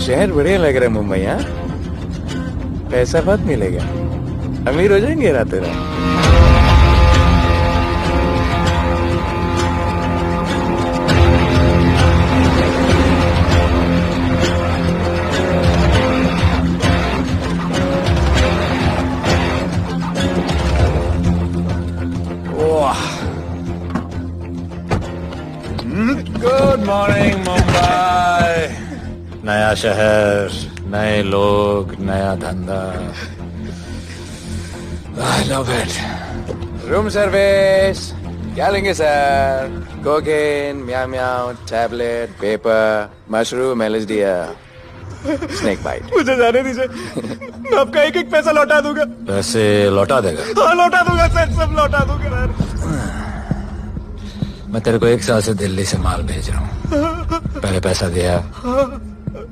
शहर बढ़िया लग रहा है मुंबई। हाँ, पैसा बहुत मिलेगा, अमीर हो जाएंगे रातों रात। Good morning Mumbai. नया शहर, नए लोग, नया धंधा। I love it. Room service क्या लेंगे sir? Cocaine, meow meow, tablet, paper, mushroom, LSD, snake bite. मुझे जाने दीजिए, मैं आपका एक एक पैसा लौटा दूंगा। पैसे लौटा देगा? हाँ लौटा दूंगा सर, सब लौटा दूंगा सर। मैं तेरे को 1 साल से दिल्ली से माल भेज रहा हूँ। पहले पैसा दिया,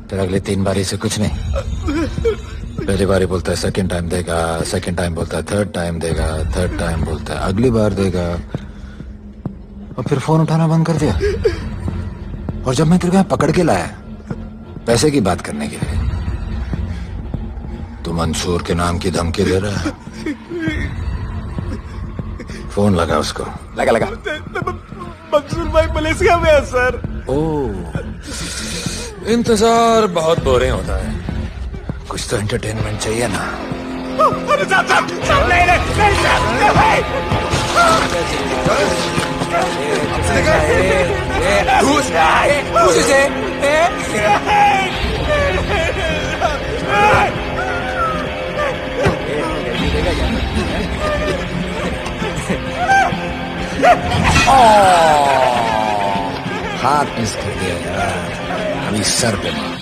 फिर अगली 3 बारी से कुछ नहीं। पहली बारी बोलता है सेकंड टाइम देगा, सेकंड टाइम बोलता है थर्ड टाइम देगा, थर्ड टाइम बोलता है अगली बार देगा, और फिर फोन उठाना बंद कर दिया। और जब मैं तेरे को यहाँ पकड़ के लाया पैसे की बात करने के लिए, तो मंसूर के नाम की धमकी दे रहा है। फोन लगा उसको। लगा लगा। मंसूर भाई मलेशिया में है सर। ओह, इंतजार बहुत बोरिंग होता है, कुछ तो एंटरटेनमेंट चाहिए ना। अरे साहब हाथ मिस कर दिया यार, अभी सर पे मार।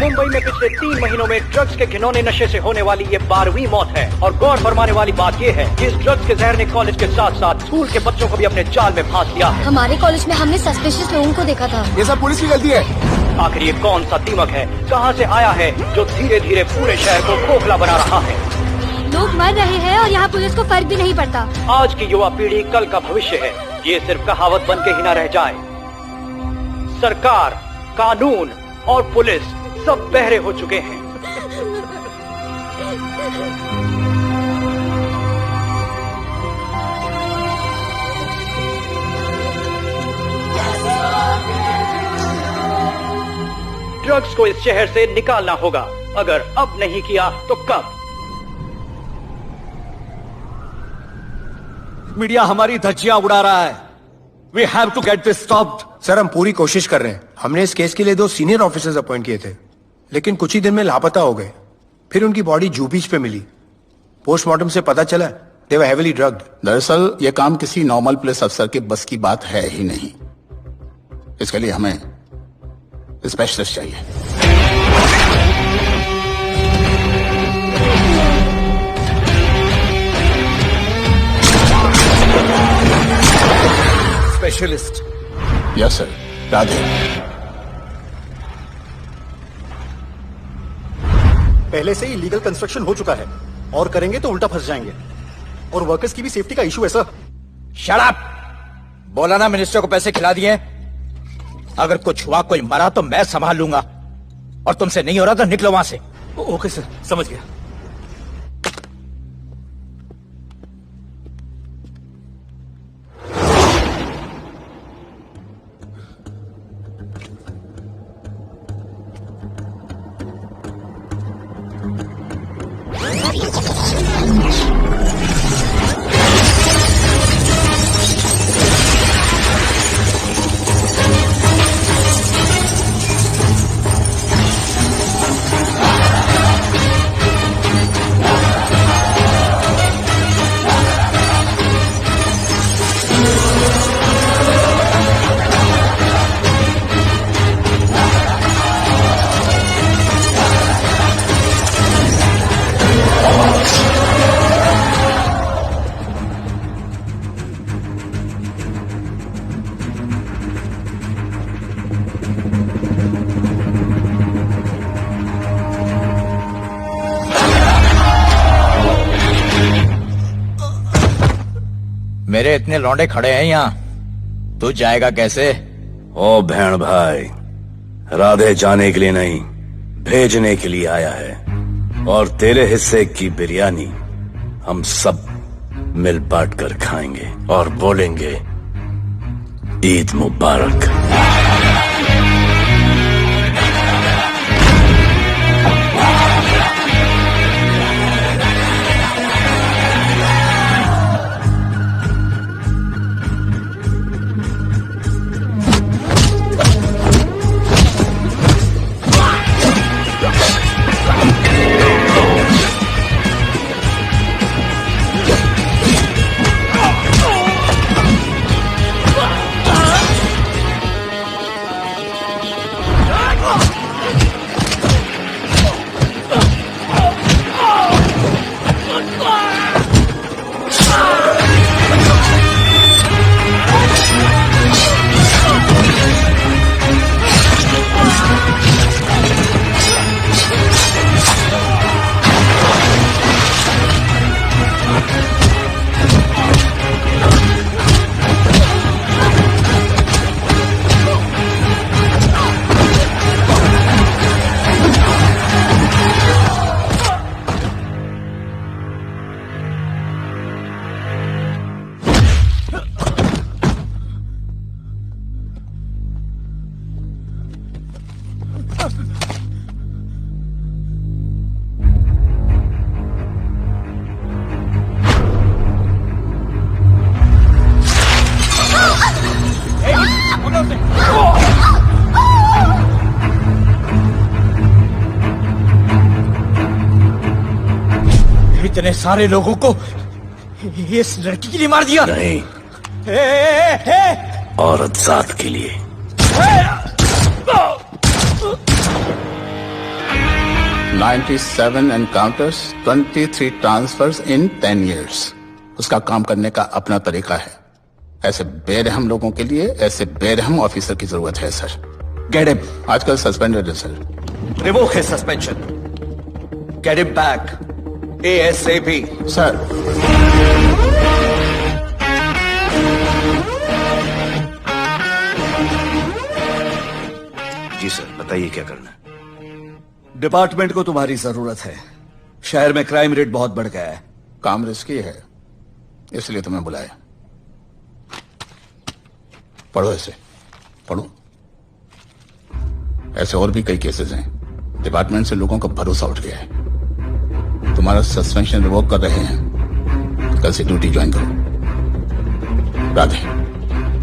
मुंबई में पिछले 3 महीनों में ड्रग्स के घिनौने नशे से होने वाली ये 12वीं मौत है। और गौर फरमाने वाली बात ये है कि इस ड्रग्स के जहर ने कॉलेज के साथ साथ स्कूल के बच्चों को भी अपने जाल में फांस लिया है। हमारे कॉलेज में हमने सस्पिशियस लोगों को देखा था। ये सब पुलिस की गलती है। आखिर ये कौन सा दीमक है, कहां से आया है, जो धीरे धीरे पूरे शहर को खोखला बना रहा है? लोग मर रहे हैं और यहाँ पुलिस को फर्क भी नहीं पड़ता। आज की युवा पीढ़ी कल का भविष्य है, ये सिर्फ कहावत बन के ही न रह जाए। सरकार, कानून और पुलिस सब बहरे हो चुके हैं। ड्रग्स को इस शहर से निकालना होगा। अगर अब नहीं किया तो कब? मीडिया हमारी धज्जियां उड़ा रहा है। We have to get this stopped. Sir हम पूरी कोशिश कर रहे हैं। हमने इस केस के लिए 2 सीनियर ऑफिसर्स अपॉइंट किए थे, लेकिन कुछ ही दिन में लापता हो गए। फिर उनकी बॉडी जू बीच पे मिली। पोस्टमार्टम से पता चला they were heavily drugged. दरअसल यह काम किसी नॉर्मल पुलिस अफसर के बस की बात है ही नहीं। इसके लिए हमें स्पेशलिस्ट चाहिए। स्पेशलिस्ट? Yes sir, Radhe. पहले से ही लीगल कंस्ट्रक्शन हो चुका है, और करेंगे तो उल्टा फंस जाएंगे। और वर्कर्स की भी सेफ्टी का इशू है सर। Shut up! बोला ना मिनिस्टर को पैसे खिला दिए। अगर कुछ हुआ, कोई मरा तो मैं संभाल लूंगा, और तुमसे नहीं हो रहा तो निकलो वहां से। ओके सर, समझ गया। मेरे इतने लौंडे खड़े हैं यहाँ, तू जाएगा कैसे? ओ बहन भाई, राधे जाने के लिए नहीं, भेजने के लिए आया है। और तेरे हिस्से की बिरयानी हम सब मिल बांट कर खाएंगे और बोलेंगे ईद मुबारक। इतने सारे लोगों को इस लड़की के लिए मार दिया? नहीं, औरत जात के लिए। $97 encounters, 23 transfers in 10 years. उसका काम करने का अपना तरीका है। ऐसे बेरहम लोगों के लिए ऐसे बेरहम ऑफिसर की जरूरत है सर। Get him. आजकल सस्पेंडेड है sir. Revoke his suspension. Get him back ASAP। Sir जी सर, बताइए क्या करना है। डिपार्टमेंट को तुम्हारी जरूरत है। शहर में क्राइम रेट बहुत बढ़ गया है। काम रिस्की है, इसलिए तुम्हें बुलाया। पढ़ो इसे, पढ़ो। ऐसे और भी कई केसेस हैं। डिपार्टमेंट से लोगों का भरोसा उठ गया है। तुम्हारा सस्पेंशन रिवोक कर रहे हैं। कल से ड्यूटी ज्वाइन करो। राधे,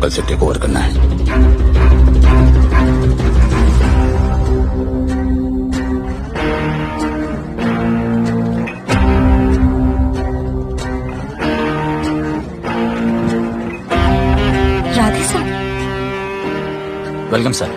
कल से टेक ओवर करना है। राधे सर। वेलकम सर,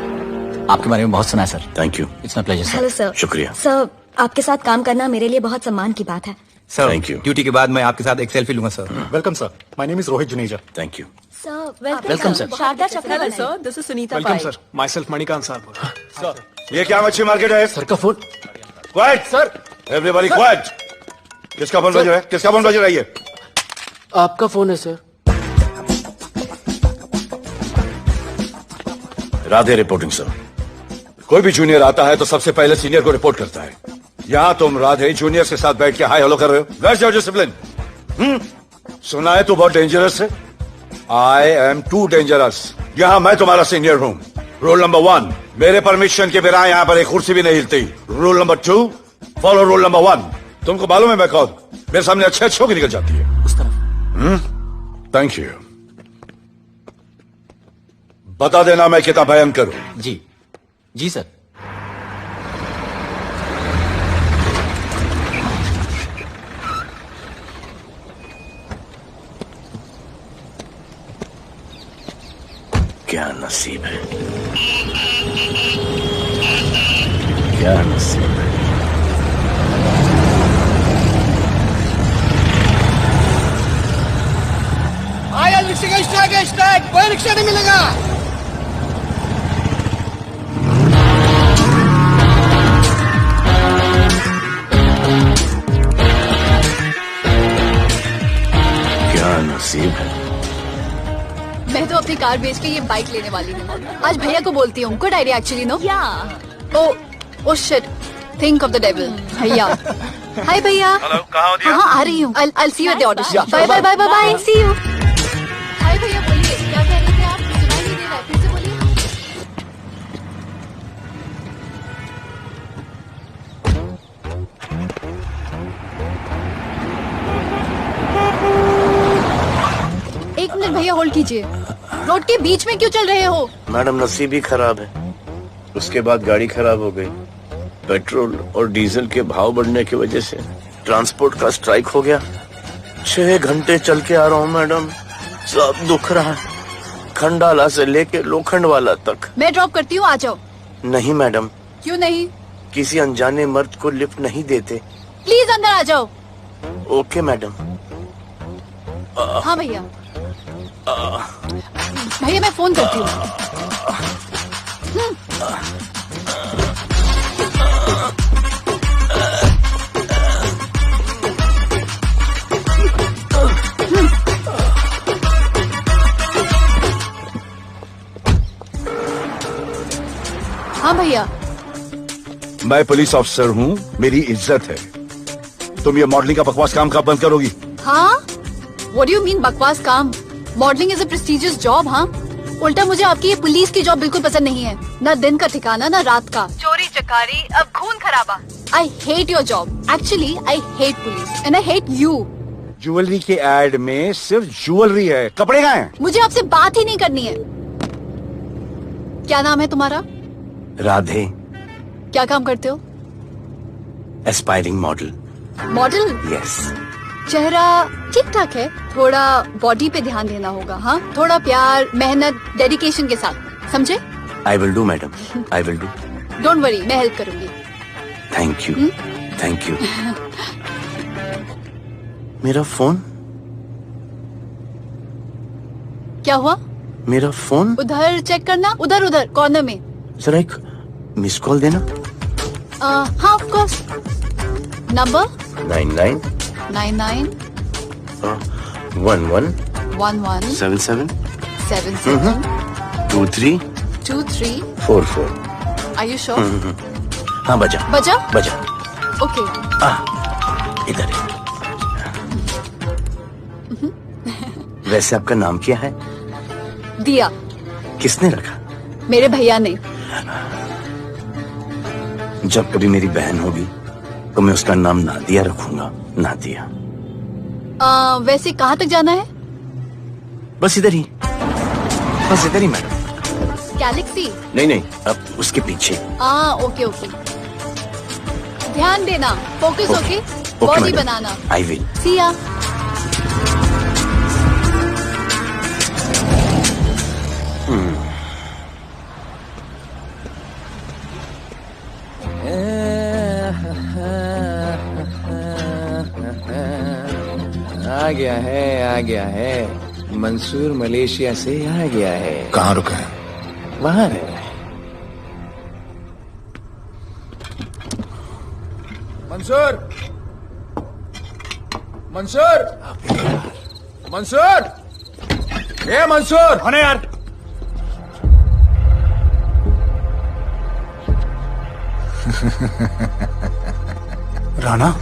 आपके बारे में बहुत सुना है sir. Thank you. It's my pleasure sir. Hello sir. शुक्रिया। सर, आपके साथ काम करना मेरे लिए बहुत सम्मान की बात है। Sir, Thank you. ड्यूटी के बाद मैं आपके साथ एक सेल्फी लूंगा sir. Welcome sir, my name is Rohit Juneja. Thank you. Sir, welcome sir. Sharda Chakra hello sir, this is Sunita welcome Pai. Sir, myself Manikant साहब। ये क्या मच्छी मार्केट है? सर का phone. Quiet sir, everybody quiet. किसका फोन बज रहा है? किसका फोन बज रहा है? ये आपका फोन है सर। Radhe reporting sir. कोई भी जूनियर आता है तो सबसे पहले सीनियर को रिपोर्ट करता है। यहाँ तुम राधे जूनियर के साथ बैठ के हाय हेलो कर रहे हो। Where's your discipline? सुना है तू बहुत डेंजरस है। I am too dangerous. यहाँ मैं तुम्हारा सीनियर हूँ। रूल नंबर 1, मेरे परमिशन के बिना यहाँ पर एक कुर्सी भी नहीं हिलती। Rule number 2, follow rule number 1। तुमको मालूम है मैं कौन? मेरे सामने अच्छे अच्छों की निकल जाती है। उस तरफ। Thank you. बता देना मैं कितना भयंकर हूं। जी जी सर। क्या नसीब है, क्या नसीब है। आया रिक्शे का स्टैक है, स्टैक। कोई रिक्शा नहीं मिलेगा। क्या नसीब है। से कार बेच के ये बाइक लेने वाली हूँ। आज भैया को बोलती हूँ। Good idea actually, no? Oh shit, think of the devil. भैया, हाय भैया। हेलो, कहाँ हो दिया? हाँ, आ रही हूँ। I'll see you at the audition. Bye bye bye bye bye, see you. Hi भैया, बोलिए क्या कह रहे थे आप? सुनाई नहीं दे रहा है, फिर से बोलिए। एक मिनट भैया, होल्ड कीजिए। रोड के बीच में क्यों चल रहे हो? मैडम, नसीब ही खराब है। उसके बाद गाड़ी खराब हो गई। पेट्रोल और डीजल के भाव बढ़ने की वजह से ट्रांसपोर्ट का स्ट्राइक हो गया। 6 घंटे चल के आ रहा हूँ मैडम, सब दुख रहा है, खंडाला से लेके लोखंडवाला तक। मैं ड्रॉप करती हूँ, आ जाओ। नहीं मैडम। क्यों नहीं? किसी अनजाने मर्द को लिफ्ट नहीं देते। प्लीज अंदर आ जाओ। Okay madam. हाँ भैया। भैया मैं फोन करती हूँ। हाँ भैया। मैं पुलिस ऑफिसर हूँ, मेरी इज्जत है। तुम ये मॉडलिंग का बकवास काम कब बंद करोगी? हाँ? What do you mean बकवास काम? Modelling is a prestigious job. हाँ, उल्टा मुझे आपकी ये पुलिस की जॉब बिल्कुल पसंद नहीं है। ना दिन का ठिकाना, ना रात का। चोरी चकारी, अब खून खराबा। I hate your job. Actually, I hate police and I hate you. Jewellery के एड में सिर्फ ज्वेलरी है, कपड़े कहाँ हैं? मुझे आपसे बात ही नहीं करनी है। क्या नाम है तुम्हारा? राधे। क्या काम करते हो? Aspiring model. मॉडल? यस। चेहरा ठीक ठाक है, थोड़ा बॉडी पे ध्यान देना होगा। हाँ, थोड़ा प्यार, मेहनत, डेडिकेशन के साथ, समझे? I will do madam, I will do. Don't worry, मैं हेल्प करूंगी। Thank you, thank you. मेरा फोन? क्या हुआ? मेरा फोन? उधर चेक करना, उधर उधर कॉर्नर में। जरा एक मिस कॉल देना। हाँ of course. Number 99 99 11 11 77 77 23 23 44। Are you sure? हाँ, बजा बजा? बजा। ओके। इधर है। वैसे आपका नाम क्या है? दिया। किसने रखा? मेरे भैया ने। जब कभी मेरी बहन होगी तो मैं उसका नाम नादिया रखूंगा। नादिया। वैसे कहाँ तक जाना है? बस इधर ही, बस इधर ही मैडम। गैलेक्सी? नहीं, अब उसके पीछे। Okay okay. ध्यान देना, फोकस ओके। बॉडी बनाना। I will. See ya. आ गया है। मंसूर मलेशिया से आ गया है। कहाँ रुका है? वहाँ रह रहा है। मंसूर, मंसूर, मंसूर, ए मंसूर। होने यार। राणा,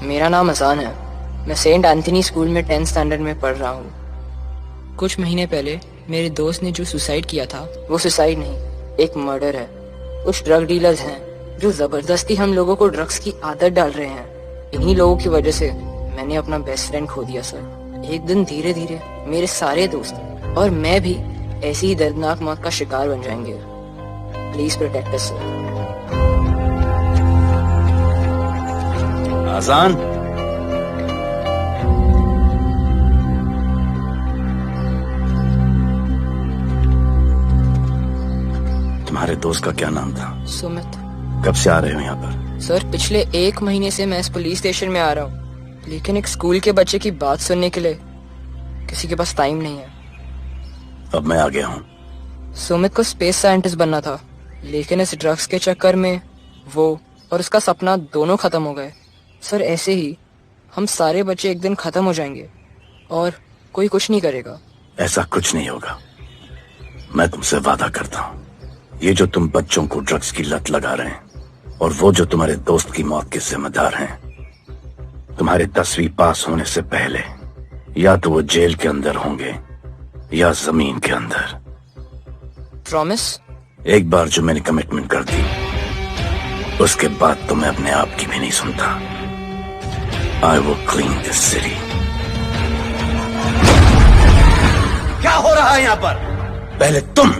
मेरा नाम असान है। मैं सेंट एंथनी स्कूल में 10th स्टैंडर्ड में पढ़ रहा हूँ। कुछ महीने पहले मेरे दोस्त ने जो सुसाइड किया था, वो सुसाइड नहीं, एक मर्डर है। कुछ ड्रग डीलर्स हैं जो जबरदस्ती हम लोगों को ड्रग्स की आदत डाल रहे हैं। इन्हीं लोगों की वजह से मैंने अपना बेस्ट फ्रेंड खो दिया सर। एक दिन धीरे धीरे मेरे सारे दोस्त और मैं भी ऐसी ही दर्दनाक मौत का शिकार बन जाएंगे। Please protect us sir. आसान। तुम्हारे दोस्त का क्या नाम था? सुमित। कब से आ रहे हो यहाँ पर? सर पिछले 1 महीने से मैं इस पुलिस स्टेशन में आ रहा हूँ, लेकिन एक स्कूल के बच्चे की बात सुनने के लिए किसी के पास टाइम नहीं है। अब मैं आ गया हूँ। सुमित को स्पेस साइंटिस्ट बनना था, लेकिन इस ड्रग्स के चक्कर में वो और उसका सपना दोनों खत्म हो गए। सर ऐसे ही हम सारे बच्चे एक दिन खत्म हो जाएंगे और कोई कुछ नहीं करेगा। ऐसा कुछ नहीं होगा, मैं तुमसे वादा करता हूँ। ये जो तुम बच्चों को ड्रग्स की लत लगा रहे हैं और वो जो तुम्हारे दोस्त की मौत के जिम्मेदार हैं, तुम्हारे 10वीं पास होने से पहले या तो वो जेल के अंदर होंगे या जमीन के अंदर। प्रॉमिस? एक बार जो मैंने कमिटमेंट कर दी, उसके बाद तो मैं अपने आप की भी नहीं सुनता। I will clean this city. क्या हो रहा है यहाँ पर? पहले तुम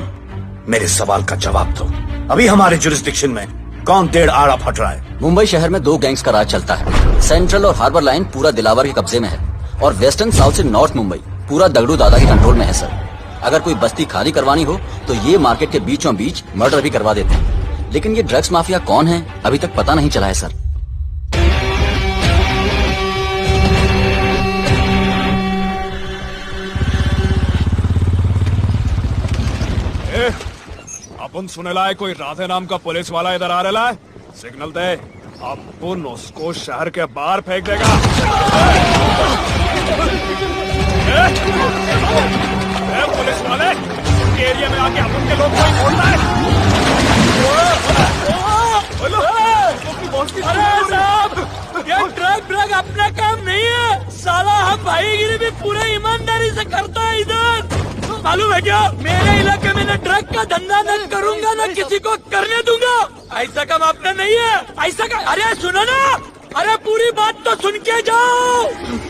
मेरे सवाल का जवाब दो। अभी हमारे जुरिस्डिक्शन में कौन डेढ़ आड़ा फट रहा है? मुंबई शहर में 2 गैंग्स का राज चलता है। सेंट्रल और हार्बर लाइन पूरा दिलावर के कब्जे में है और वेस्टर्न साउथ से नॉर्थ मुंबई पूरा दगड़ू दादा के कंट्रोल में है सर। अगर कोई बस्ती खाली करवानी हो तो ये मार्केट के बीचों बीच मर्डर भी करवा देते हैं, लेकिन ये ड्रग्स माफिया कौन है अभी तक पता नहीं चला है सर। अपन सुनेला है कोई राधे नाम का पुलिस वाला इधर आ रहा है। सिग्नल दे, अपन उसको शहर के बाहर फेंक देगा। पुलिस वाले एरिया में आके अपन के लोग कोई बोलता है। अरे साहब, ये ड्रग अपना काम नहीं है साला। हम भाईगिरी भी पूरे ईमानदारी से करता है इधर। मालूम है क्या, मेरे इलाके में न ड्रग का धंधा न करूंगा न किसी को करने दूंगा। ऐसा काम अपना नहीं है। ऐसा का अरे सुनो ना, अरे पूरी बात तो सुन के जाओ।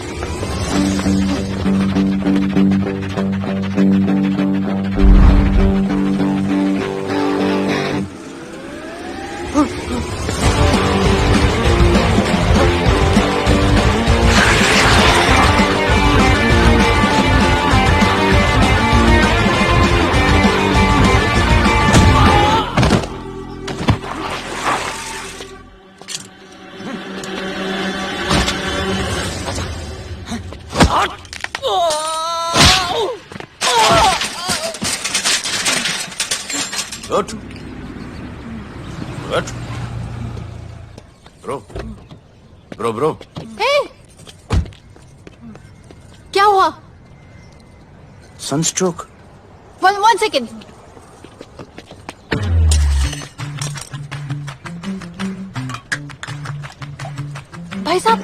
ब्रो क्या हुआ? सनस्ट्रोक। One second. भाई साहब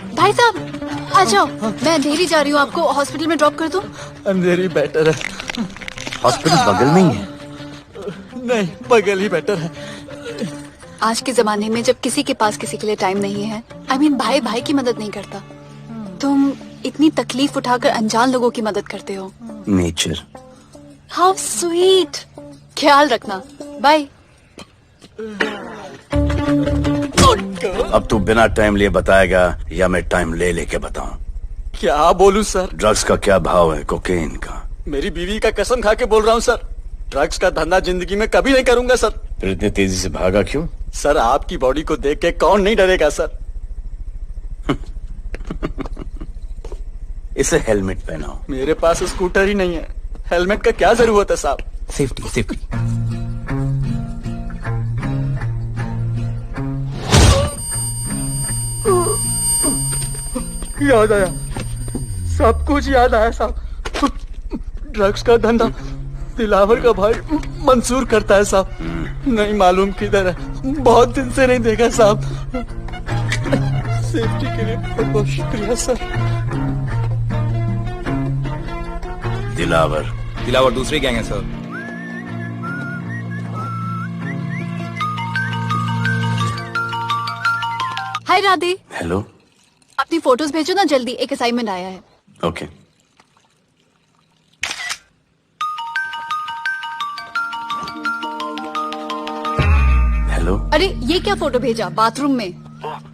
आ जाओ। मैं अंधेरी जा रही हूँ, आपको हॉस्पिटल में ड्रॉप कर दूं? अंधेरी बेटर है। हॉस्पिटल बगल में ही है? नहीं, बगल ही बेटर है। आज के जमाने में जब किसी के पास किसी के लिए टाइम नहीं है, भाई भाई की मदद नहीं करता, तुम इतनी तकलीफ उठाकर अनजान लोगों की मदद करते हो। नेचर। How sweet. ख्याल रखना, बाय। अब तू बिना टाइम लिए बताएगा या मैं टाइम ले लेके बताऊं? क्या बोलूं सर? ड्रग्स का क्या भाव है कोकेन का? मेरी बीवी का कसम खा के बोल रहा हूँ सर, ड्रग्स का धंधा जिंदगी में कभी नहीं करूंगा सर। फिर इतनी तेजी से भागा क्यों? सर आपकी बॉडी को देख के कौन नहीं डरेगा सर। इसे हेलमेट पहनाओ। मेरे पास स्कूटर ही नहीं है, हेलमेट का क्या जरूरत है साहब? Safety safety. याद आया, सब कुछ याद आया साहब। ड्रग्स का धंधा दिलावर का भाई मंसूर करता है साहब। नहीं मालूम किधर है, बहुत दिन से नहीं देखा साहब। सेफ्टी के लिए बहुत बहुत शुक्रिया सर। दिलावर दूसरी गैंग है सर। हाय राधे। हेलो। अपनी फोटोज भेजो ना जल्दी, एक असाइनमेंट आया है। ओके। हेलो। अरे ये क्या फोटो भेजा बाथरूम में?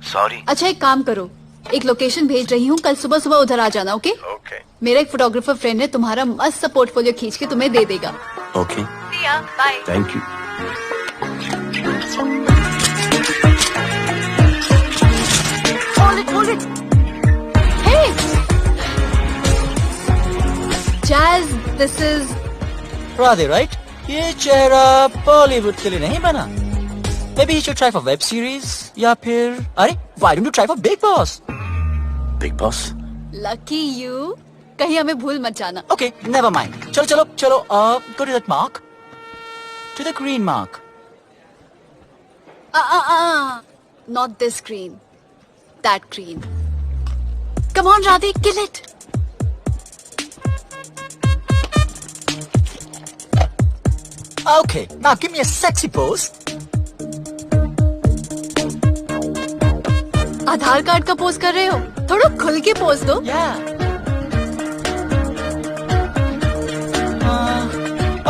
सॉरी। अच्छा एक काम करो, एक लोकेशन भेज रही हूँ, कल सुबह सुबह उधर आ जाना। ओके? मेरा एक फोटोग्राफर फ्रेंड है, तुम्हारा मस्त सा पोर्टफोलियो खींच के तुम्हें दे देगा। Okay. Bye. Thank you. Hold it. Hey! Jazz, this is... Radhe, right? ये चेहरा बॉलीवुड के लिए नहीं बना. Maybe he should try for web series या फिर अरे why don't you try for Big Boss? Big Boss? Lucky you. कहीं हमें भूल मत जाना. Okay, never mind. चलो. Go to that mark. To the green mark. Not this green. That green. Come on, Radhe, kill it. Okay, now give me a sexy pose. Aadhaar card का pose कर रहे हो? थोड़ा खुल के pose दो.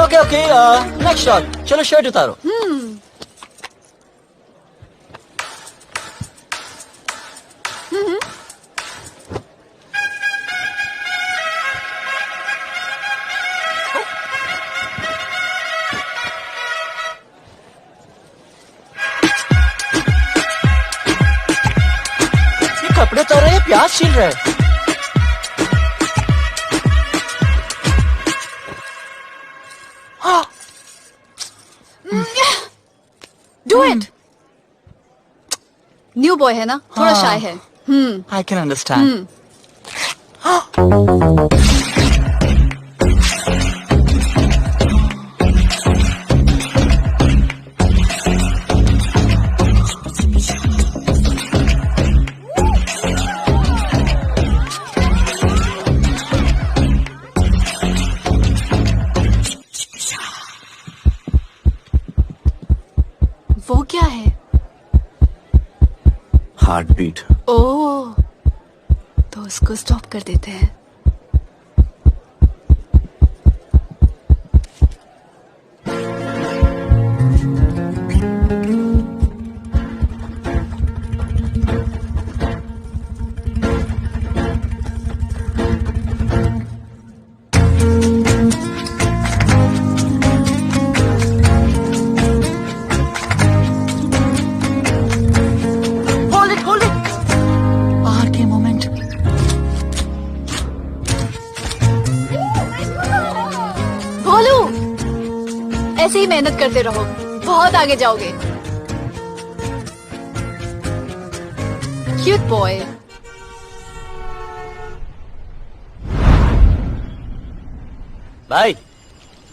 Okay, next shot. चलो shirt उतारो. कपड़े तो रहे, प्याज छील रहे. Do it. न्यू बॉय है ना, थोड़ा शाय है. I can understand. वो क्या है? Heart beat. ओह, तो उसको स्टॉप कर देते हैं. ऐसे ही मेहनत करते रहो, बहुत आगे जाओगे. Cute boy. भाई,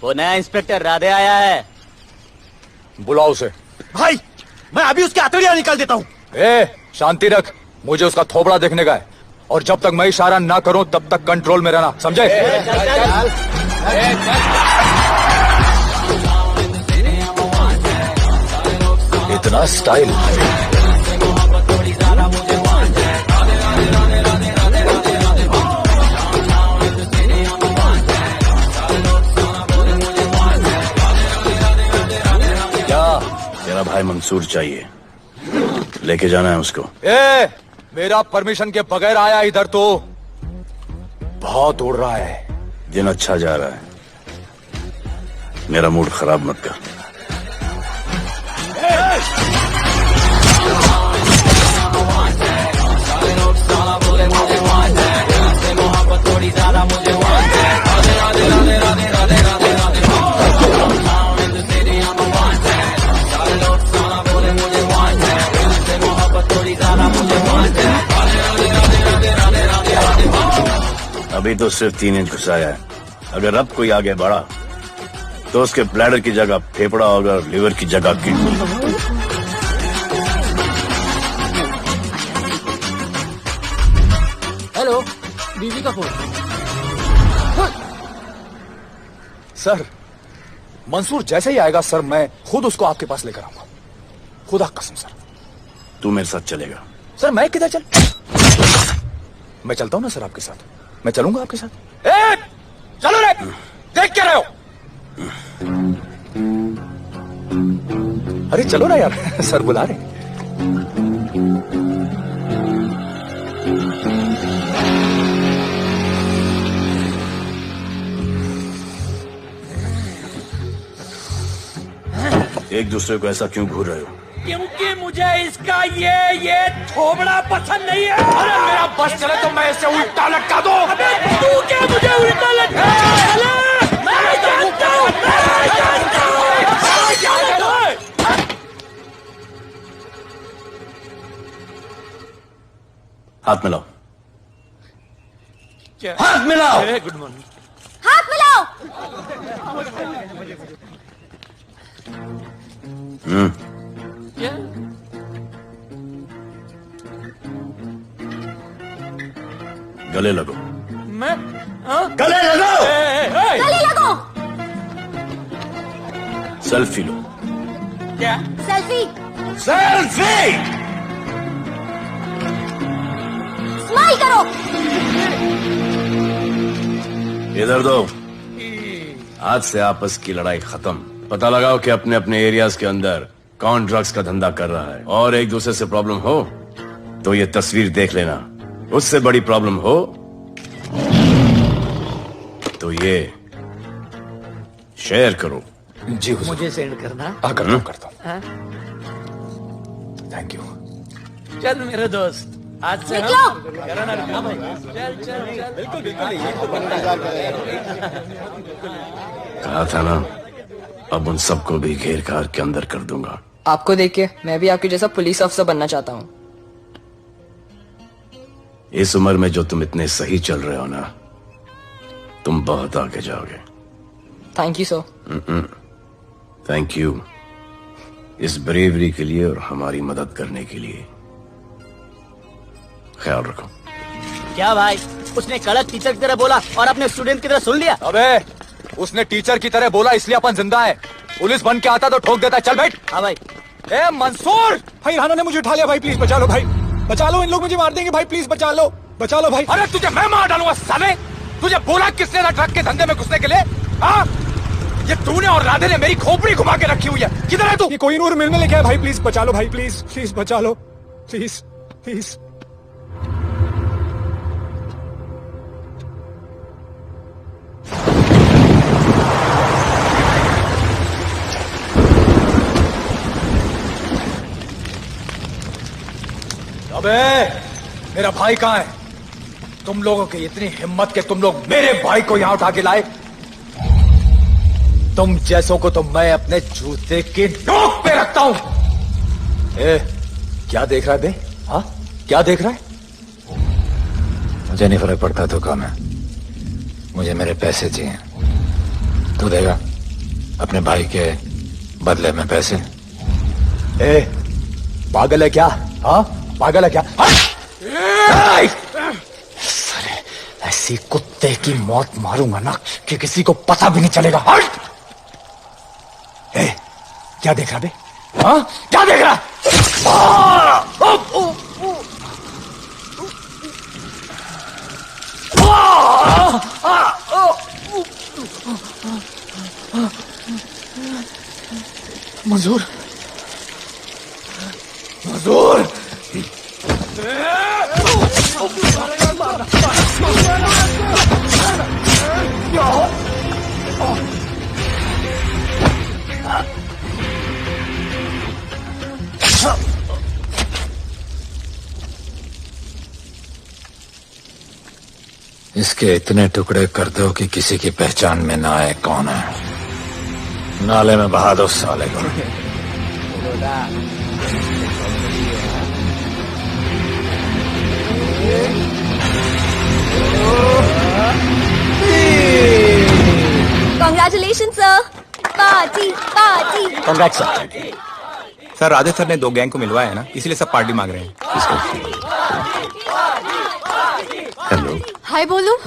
वो नया इंस्पेक्टर राधे आया है. बुलाओ उसे. भाई, मैं अभी उसकी हथेलियां निकाल देता हूँ. शांति रख. मुझे उसका थोबड़ा देखने का है, और जब तक मैं इशारा ना करूं तब तक कंट्रोल में रहना, समझे? इतना स्टाइल. क्या? तेरा भाई मंसूर चाहिए, लेके जाना है उसको. मेरा परमिशन के बगैर आया इधर तो. बहुत उड़ रहा है. दिन अच्छा जा रहा है, मेरा मूड खराब मत कर. अभी तो सिर्फ 3 इंच घुसाया है. अगर अब कोई आगे बढ़ा तो उसके ब्लैडर की जगह फेफड़ा होगा, लिवर की जगह किडनी. हेलो, बीवी का फोन. सर, मंसूर जैसे ही आएगा सर, मैं खुद उसको आपके पास लेकर आऊंगा. खुदा कसम सर. तू मेरे साथ चलेगा? सर मैं किधर चल? मैं चलता हूं ना सर आपके साथ. मैं चलूंगा आपके साथ. चलो रे, देख क्या रहे हो? अरे चलो ना यार, सर बुला रहे. एक दूसरे को ऐसा क्यों घूर रहे हो? क्योंकि मुझे इसका ये थोबड़ा पसंद नहीं है। अरे मेरा बस चले तो मैं इसे उल्टा लटका दूं। अबे तू क्या मुझे उल्टा लटका? मैं जानता हूं। हाथ मिलाओ। हाथ मिलाओ। Good morning. हाथ मिलाओ। गले लगो। मैं गले लगो। गले लगो। सेल्फी लो। क्या? सेल्फी। सेल्फी। स्माइल करो। इधर दो। आज से आपस की लड़ाई खत्म। पता लगाओ कि अपने अपने एरियाज के अंदर कौन ड्रग्स का धंधा कर रहा है, और एक दूसरे से प्रॉब्लम हो तो ये तस्वीर देख लेना। उससे बड़ी प्रॉब्लम हो तो ये शेयर करो। जी मुझे सेंड करना। करता हूँ। हाँ? Thank you. चल मेरे दोस्त, आज से निकलो। हाँ भाई, चल चल चल। बिल्कुल कहा था ना, अब उन सबको भी घेर कार के अंदर कर दूंगा। आपको देख के मैं भी आपके जैसा पुलिस अफसर बनना चाहता हूँ। इस उम्र में जो तुम इतने सही चल रहे हो ना, तुम बहुत आगे जाओगे। Thank you sir. Thank you इस ब्रेवरी के लिए और हमारी मदद करने के लिए। ख्याल रखो। क्या भाई, उसने गलत टीचर की तरह बोला और अपने स्टूडेंट की तरह सुन लिया? अबे उसने टीचर की तरह बोला इसलिए अपन जिंदा है। पुलिस बन के आता तो ठोक देता। चल बैठ। हाँ भाई। ए मंसूर, भाई राना ने मुझे उठा लिया। भाई प्लीज बचा लो। भाई बचा लो, इन लोग मुझे मार देंगे। भाई प्लीज बचा लो, बचा लो भाई। अरे तुझे मैं मार डालूंगा साले। तुझे बोला किसने था ट्रक के धंधे में घुसने के लिए? हाँ, ये तूने और राधे ने मेरी खोपड़ी घुमा के रखी हुई है। किधर है तू? ये कोई नूर मिलने लेके आया। भाई प्लीज बचा लो। भाई प्लीज प्लीज बचा लो, प्लीज प्लीज। अबे मेरा भाई कहाँ है? तुम लोगों की इतनी हिम्मत के तुम लोग मेरे भाई को यहाँ उठा के लाए। तुम जैसों को तो मैं अपने जूते की नोक पे रखता हूं। ए, क्या देख रहा है बे? हाँ, क्या देख रहा है? मुझे नहीं फर्क पड़ता तो कम है, मुझे मेरे पैसे चाहिए। तू देगा अपने भाई के बदले में पैसे? ए, पागल है क्या? हाँ, पागल है क्या? ऐसी कुत्ते की मौत मारूंगा ना कि किसी को पता भी नहीं चलेगा। हट! ए, क्या देख रहा बे? हाँ, क्या देख रहा? मंजूर, मंजूर। इसके इतने टुकड़े कर दो कि किसी की पहचान में ना आए कौन है। नाले में बहा दो साले को। Congratulation sir. Party party. Congrats sir. Radhe sir ने 2 गैंग को मिलवाया है ना, इसीलिए सब पार्टी मांग रहे हैं। हेलो। हाय बोलू।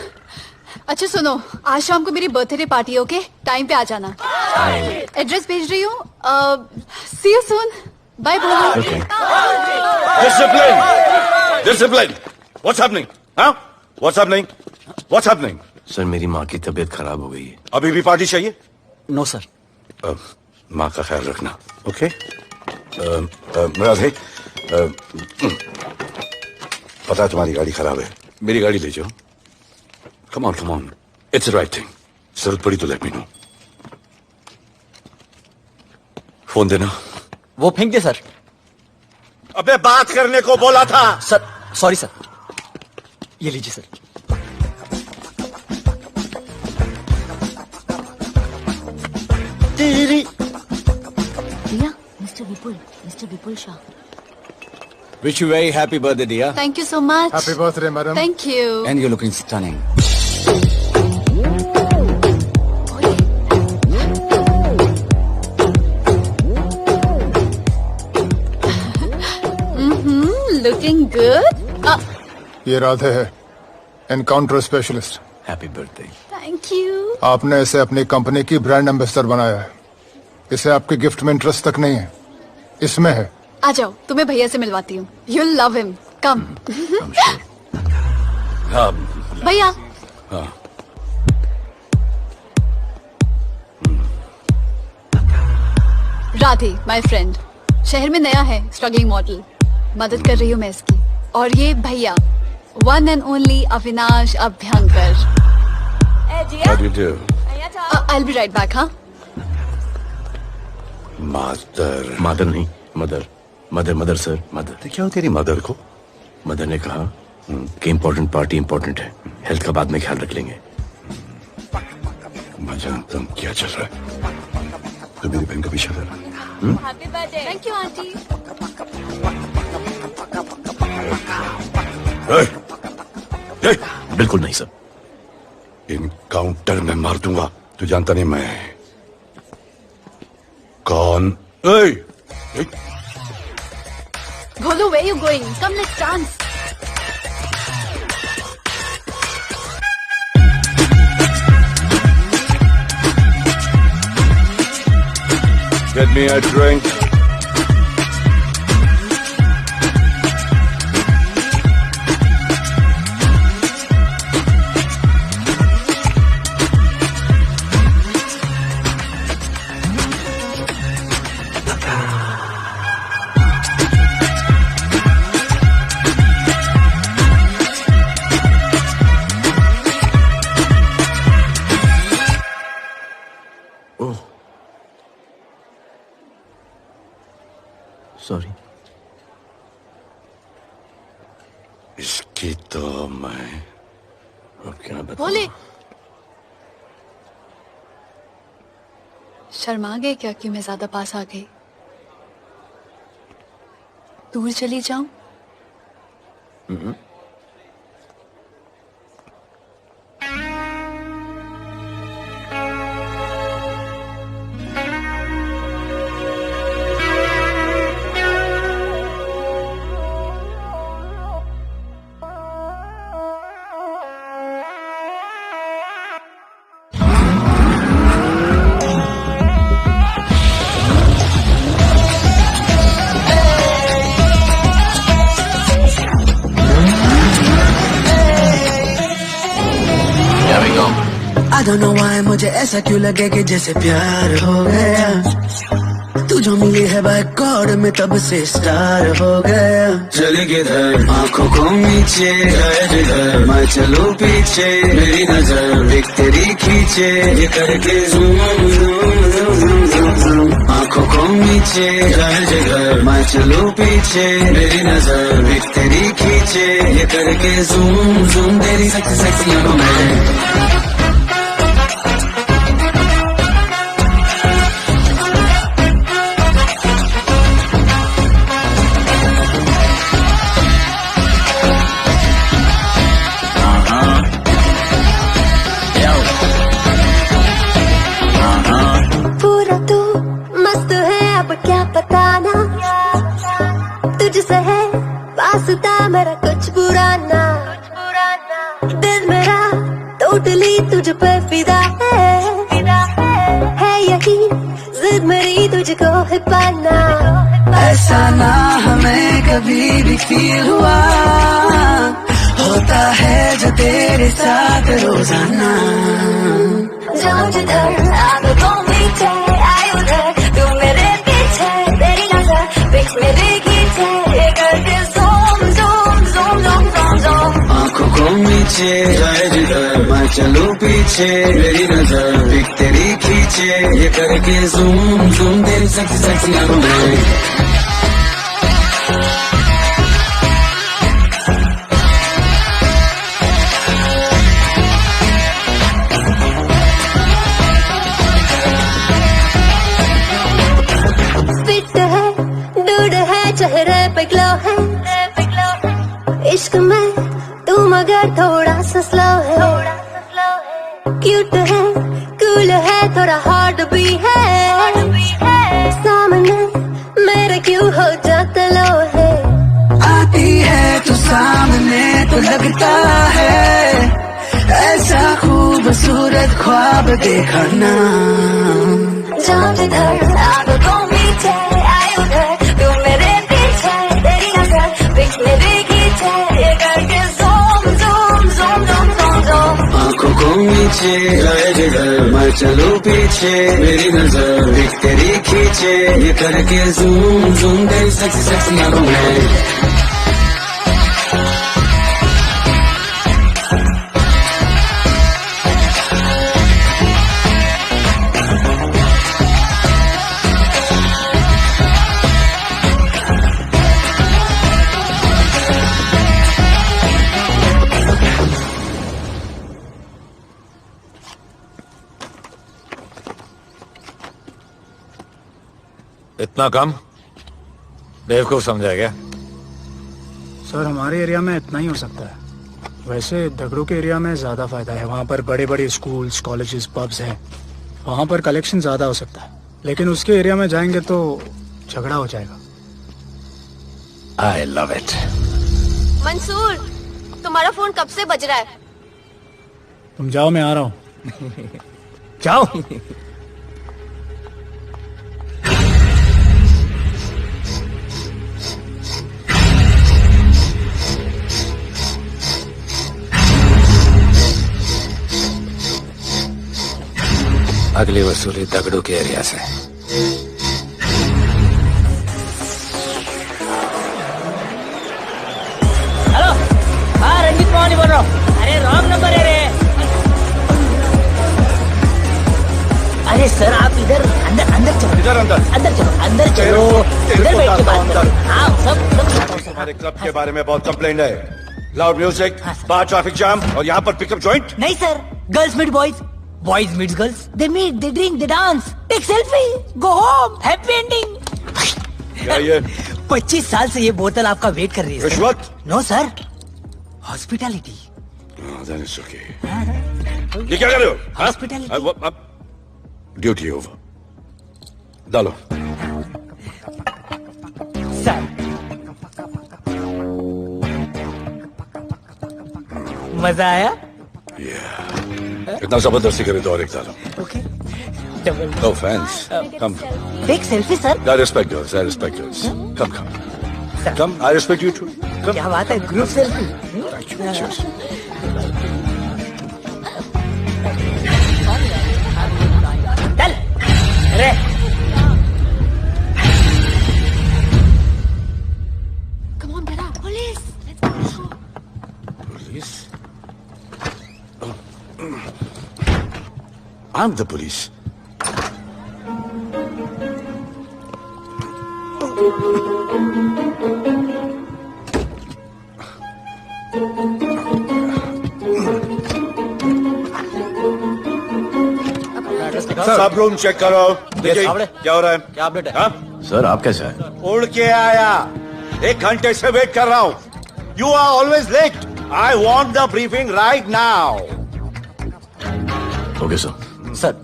अच्छा सुनो, आज शाम को मेरी बर्थडे पार्टी है, ओके? टाइम पे आ जाना। एड्रेस भेज रही हूँ। सी यू सून। बाय बोलू। Discipline! Discipline! What's happening? Huh? What's happening? What's happening? Sir, मेरी माँ की तबीयत खराब हो गई है। अभी भी पार्टी चाहिए? No sir. माँ का ख्याल रखना, ओके? राधे, पता है तुम्हारी गाड़ी खराब है, मेरी गाड़ी ले जाओ। Come on, it's right thing. जरूरत पड़ी तो लेट मी नो। फोन देना। वो फेंक दे सर। अबे बात करने को बोला था। सर सॉरी सर, ये लीजिए सर। तेरी दिया, mister Vipul Shah. Wish you very happy birthday, dear. Thank you so much. Happy birthday, madam. Thank you. And you're looking stunning. Looking good. ये राधे है, encounter specialist. Happy birthday. Thank you. आपने इसे अपनी company की brand ambassador बनाया है। इसे आपके गिफ्ट में इंटरेस्ट तक नहीं है, इसमें है। आ जाओ, तुम्हें भैया से मिलवाती हूँ। You'll love him. Come. हाँ भैया। हाँ राधे, my friend. शहर में नया है, स्ट्रगलिंग मॉडल। मदद कर रही हूँ मैं इसकी। और ये भैया, one and only Avinash Abhyankar. How do you do? I'll be right back, हाँ? मदर नहीं, मदर सर, मदर। क्या हो तेरी मदर को? मदर ने कहा कि इम्पोर्टेंट पार्टी इम्पोर्टेंट है, हेल्थ का बाद में ख्याल रख लेंगे। मैं जानता हूँ क्या चल रहा है। तो मेरी बहन का पीछा कर रहा है। Happy birthday. Thank you, aunty. बिल्कुल नहीं सर। इनकाउंटर में मार दूंगा। तू जानता नहीं मैं कौन? Golu, where you going? Come, let's dance. Get me a drink. Sorry. इसकी तो मैं अब क्या बताऊं? बोले। शर्मा गए क्या कि मैं ज्यादा पास आ गई? दूर चली जाऊं? I don't know why मुझे ऐसा क्यों लगे कि जैसे प्यार हो गया। तू जो मिली है बाय गॉड में तब से स्टार हो गया। चले किधर आंखों को नीचे गए जिधर, मैं चलूं पीछे मेरी नजर एक तेरी खींचे। ये करके ज़ूम आंखों को नीचे गए जिधर, मैं चलूं पीछे मेरी नजर एक तेरी खींचे। ये करके ज़ूम तेरी सेक्सी आंखों में। तुझसे है वास्ता मेरा कुछ बुरा ना, दिल मेरा टोटली तुझ पे फिदा है यही जिद मेरी तुझको है पाना। ऐसा ना हमें कभी भी फील हुआ, होता है जो तेरे साथ रोजाना। जाऊं जिधर आदतों मीठे आए उधर, तू मेरे पीछे तेरी नजर पिक्स मेरे खींचे। ये करके zoom zoom zoom zoom zoom zoom आंखों को नीचे जाए जिधर, मैं चलूं पीछे मेरी नजर पिक तेरी खींचे। ये करके ज़ूम ज़ूम तेरी सेक्सी आंखों में। में तू मगर थोड़ा सा स्लो है, क्यूट है, कूल है, थोड़ा हार्ड भी है, सामने मेरे क्यों हो जाता लो है। आती है तू सामने तो लगता है ऐसा खूबसूरत ख्वाब देखा ना। जाऊं जिधर आंखों पीछे आए उधर, तू मेरे पीछे तेरी नजर पिक्स मेरे खींचे, ये करके zoom zoom zoom zoom zoom zoom. आंखों को नीचे लाए जिधर मैं चलूं पीछे, मेरी नजर एक तेरी खींचे, ये करके ज़ूम ज़ूम तेरी सेक्सी सेक्सी आंखों में। इतना कम? बेवकूफ समझा क्या? सर हमारे एरिया में इतना ही हो सकता है। वैसे दगड़ों के एरिया में ज्यादा फायदा है, वहाँ पर बड़े बड़े स्कूल्स, कॉलेजेस, पब्स हैं, वहाँ पर कलेक्शन ज्यादा हो सकता है। लेकिन उसके एरिया में जाएंगे तो झगड़ा हो जाएगा। I love it. मंसूर, तुम्हारा फोन कब से बज रहा है? तुम जाओ, मैं आ रहा हूँ। जाओ। अगली वसूली दगड़ू के एरिया से। हेलो, हाँ रंजीत मोहन बोल रहा हूँ। अरे रॉन्ग नंबर है रे। अरे सर आप इधर अंदर अंदर चलो। इधर अंदर अंदर चलो, अंदर चलो, इधर बैठ के बात करो। हाँ सब हमारे क्लब के बारे में बहुत कंप्लेंट है। लाउड म्यूजिक, बाहर ट्रैफिक जाम और यहाँ पर पिकअप जॉइंट। नहीं sir, girls meet boys, boys meet girls, they meet, they drink, they dance, take selfie, go home, happy ending. क्या ये? 25 साल से ये बोतल आपका वेट कर रही है। रिश्वत? No sir, hospitality. ये क्या कर रहे हो? हॉस्पिटैलिटी। Duty over. डालो। सर मजा आया? इतना जबरदस्ती करे तो और एक डालो। Okay. No offense. Come. Take selfie sir. I respect yours. I respect yours. Come. Come. I respect you too. Come. क्या बात है, ग्रुप सेल्फी। Cheers. चल रे। Come on, get up. Police. Police? I'm the police. सब room check करो। देखिए क्या हो रहा है? क्या अपडेट है? हाँ? सर आप कैसे हैं? उड़ के आया, 1 घंटे से वेट कर रहा हूँ। You are always late. I want the briefing right now. Okay sir. Sir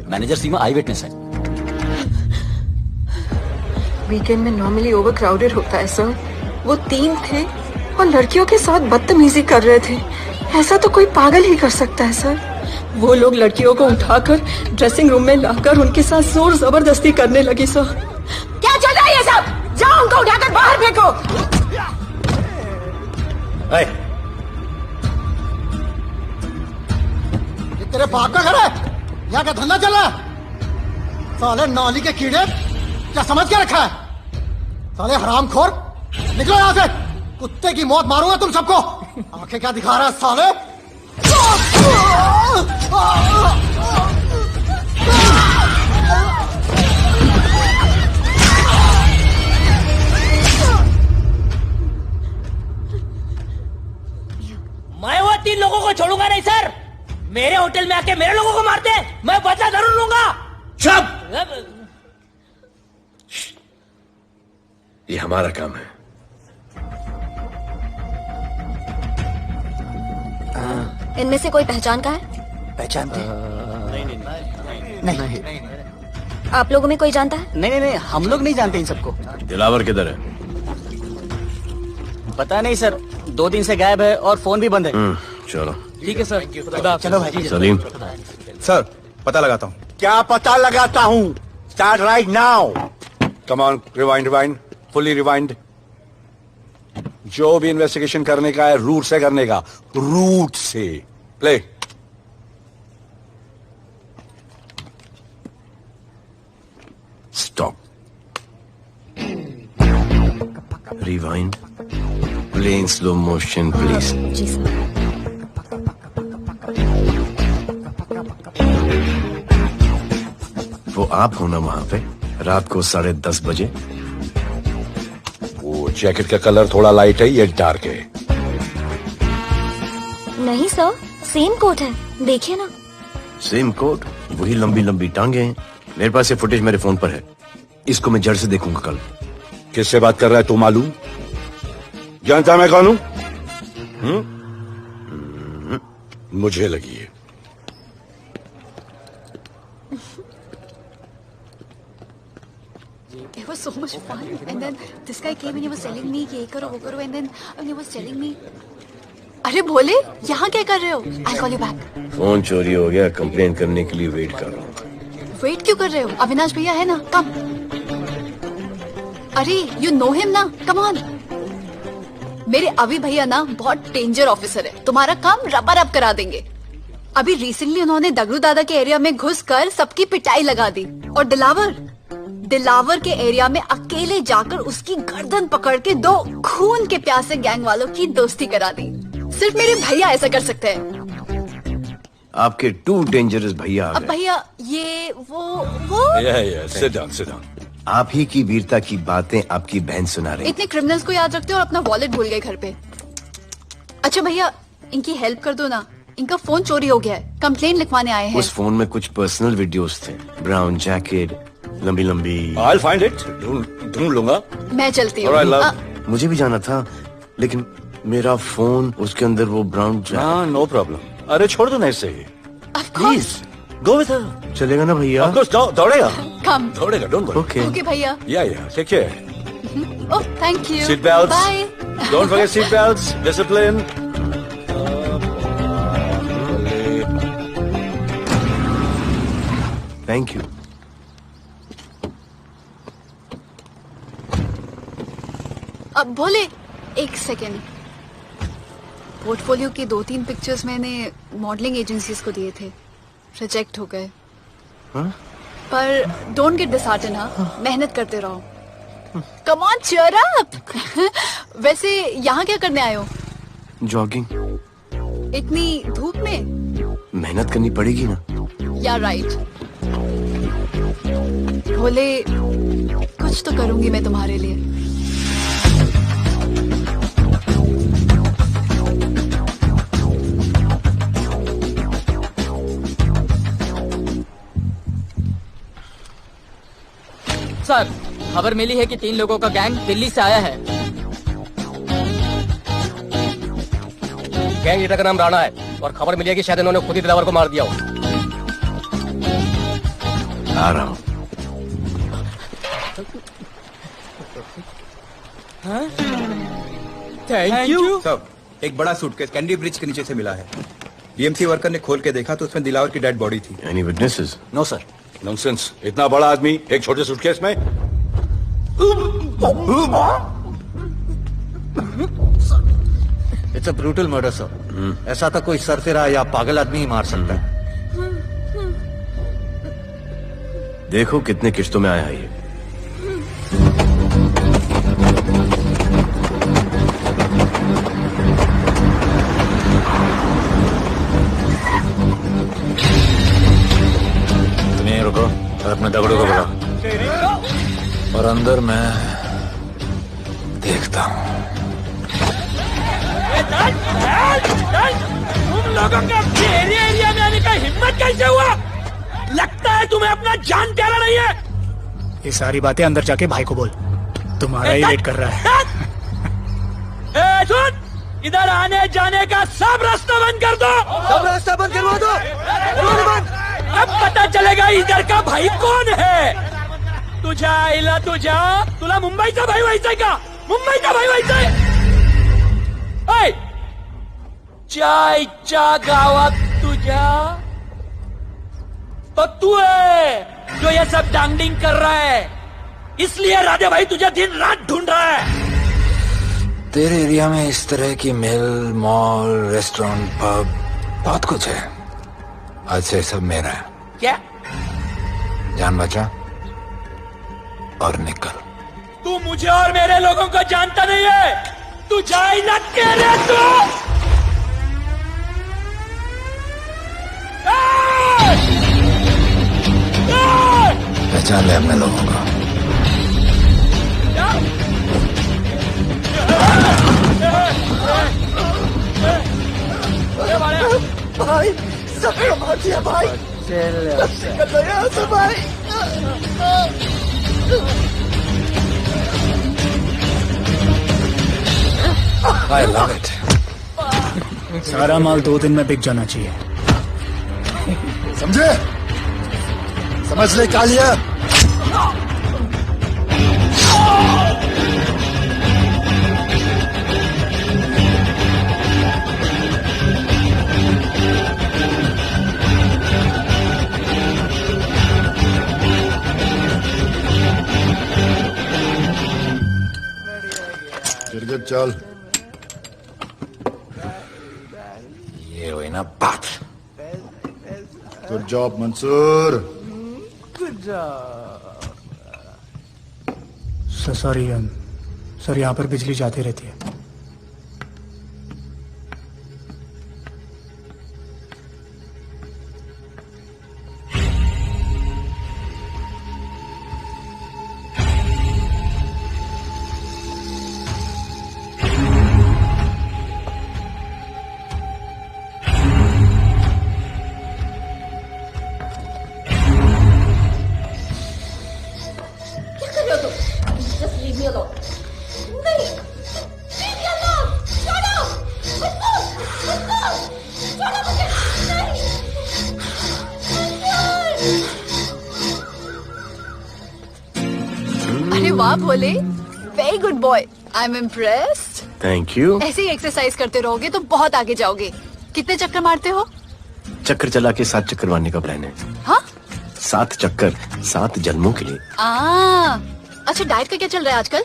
manager Seema eyewitness है। वीकेंड में नॉर्मली ओवर क्राउडेड होता है सर। वो 3 थे और लड़कियों के साथ बदतमीजी कर रहे थे। ऐसा तो कोई पागल ही कर सकता है सर। वो लोग लड़कियों को उठाकर ड्रेसिंग रूम में लाकर उनके साथ जोर जबरदस्ती करने लगी सर। क्या चल रहा है ये सब? जाओ उनको उठाकर बाहर फेंको। ये तेरे बाप का घर है? यहाँ का धंधा चल रहा है? साले नाली के कीड़े, क्या समझ के रखा है? साले हरामखोर, निकलो यहाँ से। कुत्ते की मौत मारूंगा तुम सबको। आंखें क्या दिखा रहा है साले? मैं वो 3 लोगों को छोड़ूंगा नहीं सर। मेरे होटल में आके मेरे लोगों को मारते हैं, मैं बदला जरूर लूंगा। चुप! ये हमारा काम है। इनमें से कोई पहचान का है? पहचानते? नहीं। आप लोगों में कोई जानता है? नहीं, हम लोग नहीं जानते इन सबको। दिलावर किधर है? पता नहीं सर, 2 दिन से गायब है और फोन भी बंद है। चलो ठीक है सर, चलो भाई। सलीम। सर पता लगाता हूँ। क्या पता लगाता हूँ? Start right now. Come on, rewind, fully rewind. जो भी इन्वेस्टिगेशन करने का है रूट से करने का, रूट से। Play. Stop. Rewind. Play in slow motion please. जी सर। वो आप हो ना वहां पे रात को 10:30 बजे? वो जैकेट का कलर थोड़ा लाइट है, ये डार्क है। नहीं सर, सेम कोट है, देखिए ना। सेम कोट, वही लंबी लंबी टांगे हैं। मेरे पास ये फुटेज मेरे फोन पर है, इसको मैं जड़ से देखूंगा कल। किससे बात कर रहा है तू मालूम? जानता मैं कौन हूं? मुझे लगी है। It was so much fun, and then this guy came and he was telling me कि ये करो वो करो, and then he was telling me, अरे भोले यहाँ क्या कर रहे हो? I'll call you back. Phone चोरी हो गया, कंप्लेन करने के लिए वेट कर रहा हूँ। वेट क्यों कर रहे हो? अविनाश भैया है ना, कम। अरे यू नो हिम ना, कम ऑन। मेरे अभी भैया ना बहुत डेंजर ऑफिसर है, तुम्हारा काम रबर अप करा देंगे। अभी रिसेंटली उन्होंने दगड़ू दादा के एरिया में घुसकर सबकी पिटाई लगा दी, और दिलावर के एरिया में अकेले जाकर उसकी गर्दन पकड़ के 2 खून के प्यासे गैंग वालों की दोस्ती करा दी। सिर्फ मेरे भैया ऐसा कर सकते हैं। आपके 2 डेंजरस भैया आ अब गए। भैया ये वो sit down. आप ही की वीरता की बातें आपकी बहन सुना रही। इतने क्रिमिनल्स को याद रखते हो और अपना वॉलेट भूल गए घर पे। अच्छा भैया, इनकी हेल्प कर दो ना, इनका फोन चोरी हो गया है, कंप्लेन लिखवाने आए हैं। उस फोन में कुछ पर्सनल वीडियोस थे, ब्राउन जैकेट, लंबी लंबी। I'll find it. ढूंढ लूंगा। मैं चलती हूँ। Alright, love. मुझे भी जाना था, लेकिन मेरा फोन, उसके अंदर वो ब्राउन जैकेट। हाँ, नो प्रॉब्लम। अरे छोड़ दो ना इसे। Please go with her. चलेगा ना भैया? Of course, दौड़ेगा। कम। दौड़ेगा, डोंट वरी। ओके भैया। Yeah, take care. Oh thank you. Seat belts. Bye. Don't forget seat belts. Discipline. Thank you. अब भोले एक सेकेंड, पोर्टफोलियो के 2-3 पिक्चर्स मैंने मॉडलिंग एजेंसीज को दिए थे, रिजेक्ट हो गए। पर डोंट गेट डिसहार्टन, हाँ, मेहनत करते रहो। Come on cheer up. वैसे यहाँ क्या करने आए हो? जॉगिंग। इतनी धूप में? मेहनत करनी पड़ेगी ना। या राइट। भोले कुछ तो करूंगी मैं तुम्हारे लिए। सर, खबर मिली है कि 3 लोगों का गैंग दिल्ली से आया है। गैंग लीडर का नाम राणा है और खबर मिली है कि शायद इन्होंने खुद ही दिलावर को मार दिया हो। आ रहा हूँ। Thank you. सब एक बड़ा सूटकेस कैंडी ब्रिज के नीचे से मिला है। बीएमसी वर्कर ने खोल के देखा तो उसमें दिलावर की डेड बॉडी थी। Any witnesses? No sir. Nonsense, इतना बड़ा आदमी एक छोटे सूटकेस में? It's a brutal murder sir. ऐसा तो कोई सरफिरा या पागल आदमी ही मार सकता है। देखो कितने किश्तों में आया है ये। तुम यहीं रुको और अपने दगड़ों को बुलाओ, और अंदर मैं देखता हूँ। तुम लोगों के अपने एरिया में आने का हिम्मत कैसे हुआ? लगता है तुम्हें अपना जान प्यारा नहीं है। ये सारी बातें अंदर जाके भाई को बोल, तुम्हारा ही वेट कर रहा है। सुन, इधर आने जाने का सब रास्ता बंद कर दो। सब रास्ता बंद करवा दो। अब पता चलेगा इधर का भाई कौन है। तुझ्या आईला तुझ्या, तुला मुंबईचा भाई व्हायचंय का? मुंबईचा भाई व्हायचंय? ऐ, चायच्या गावात तुझ्या तो तू है जो ये सब डांगडिंग कर रहा है, इसलिए राधे भाई तुझे दिन रात ढूंढ रहा है। तेरे एरिया में इस तरह की मिल, मॉल, रेस्टोरेंट, पब बहुत कुछ है। आज से सब मेरा है। क्या? जान बचा और निकल। तू मुझे और मेरे लोगों को जानता नहीं है। तू जाए ना तेरे तू। पहचान ले अपने लोगों को। भाई सबको मार दिया भाई। निकल गया तो भाई। I love it. सारा माल 2 दिन में बिक जाना चाहिए। समझे? समझ ले कालिया। गिरगिट चल। ये हुई ना बात। Good job Mansoor. Sorry sir, यहाँ पर बिजली जाती रहती है। अरे वाह Bhole, very good boy, I am impressed. Thank you. ऐसे ही एक्सरसाइज करते रहोगे तो बहुत आगे जाओगे। कितने चक्कर मारते हो? चक्कर चला के 7 चक्कर मारने का प्लान है। हाँ? 7 चक्कर 7 जन्मों के लिए। अच्छा, डाइट का क्या चल रहा है आजकल?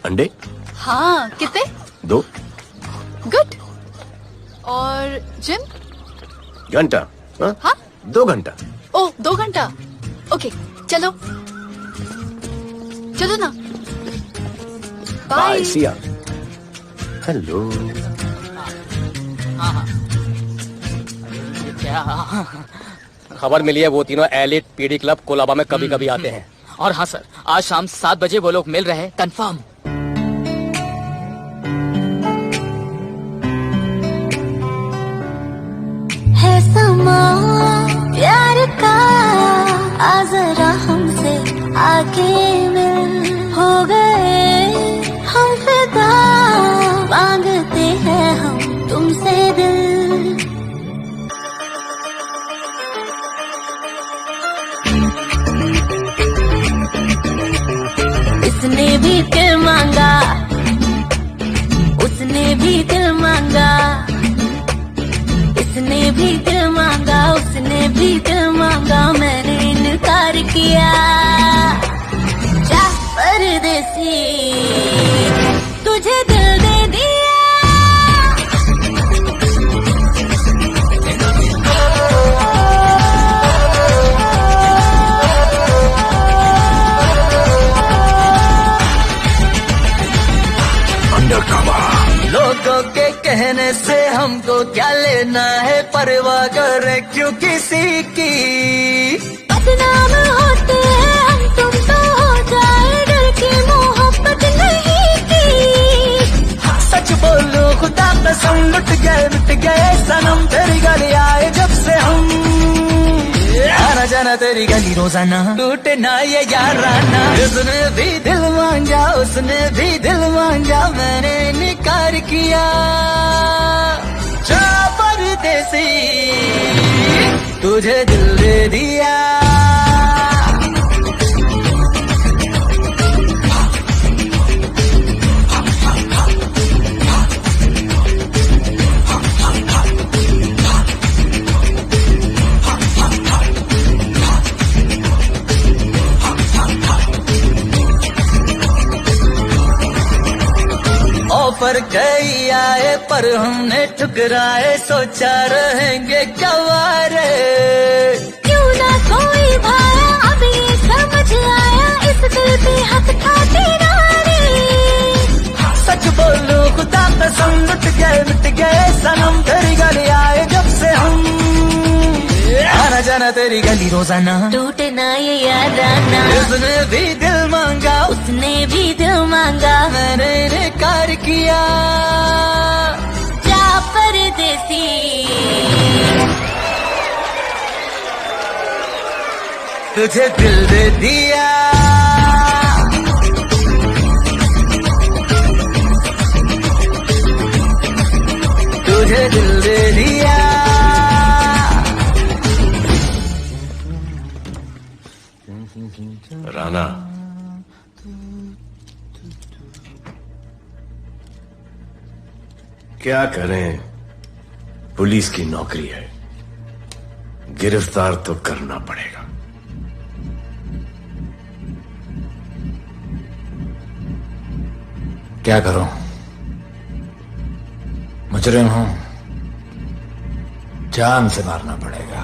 अंडे? हाँ, कितने? 2 गुड। और जिम? घंटा। हाँ? 2 घंटा। ओह, 2 घंटा। ओके, चलो चलो ना। बाय। सिया। हेलो। खबर मिली है वो तीनों एलिट पीडी क्लब कोलाबा में कभी कभी आते हैं। और हाँ सर, आज शाम 7 बजे वो लोग मिल रहे हैं, कंफर्म। है समा प्यार का, आ जरा हमसे आके मिल। हो गए हम फिदा, मांगते हैं हम तुमसे दिल। इसने भी दिल मांगा, उसने भी दिल मांगा, इसने भी दिल मांगा, उसने भी दिल मांगा, मैंने इनकार किया। जा परदेसी, तुझे दिल दे दिया। लोगों के कहने से हमको क्या लेना है, परवाह करे क्यों किसी की। बदनाम होते हैं हम, तुम तो हो जाए डर की मोहब्बत नहीं की। सच बोलो खुदा कसम, लुट गए सनम, तेरी गली आए जब से हम। आना जाना जाना तेरी गली रोजाना, टूटे ना ये याराना। उसने भी दिल मांगा, उसने भी दिल मांगा, मैंने इनकार किया। जा परदेसी तुझे दिल दे दिया। ऑफर कई आए पर हमने ठुकराए, सोचा रहेंगे क्या वारे। क्यों ना कोई भाया, अब ये समझ आया, इस दिल पे हक था तेरा रे। सच बोलो खुदा कसम, मिट गए सनम, तेरी गली आए जब से हम। आना जाना तेरी गली रोजाना, टूटे ना ये याराना। उसने भी दिल मांगा, उसने भी दिल मांगा, मैंने इनकार किया। जा परदेसी तुझे दिल दे दिया। तुझे दिल दे दिया। राना, क्या करें, पुलिस की नौकरी है, गिरफ्तार तो करना पड़ेगा। क्या करूं, मुजरिम हूं, जान से मारना पड़ेगा।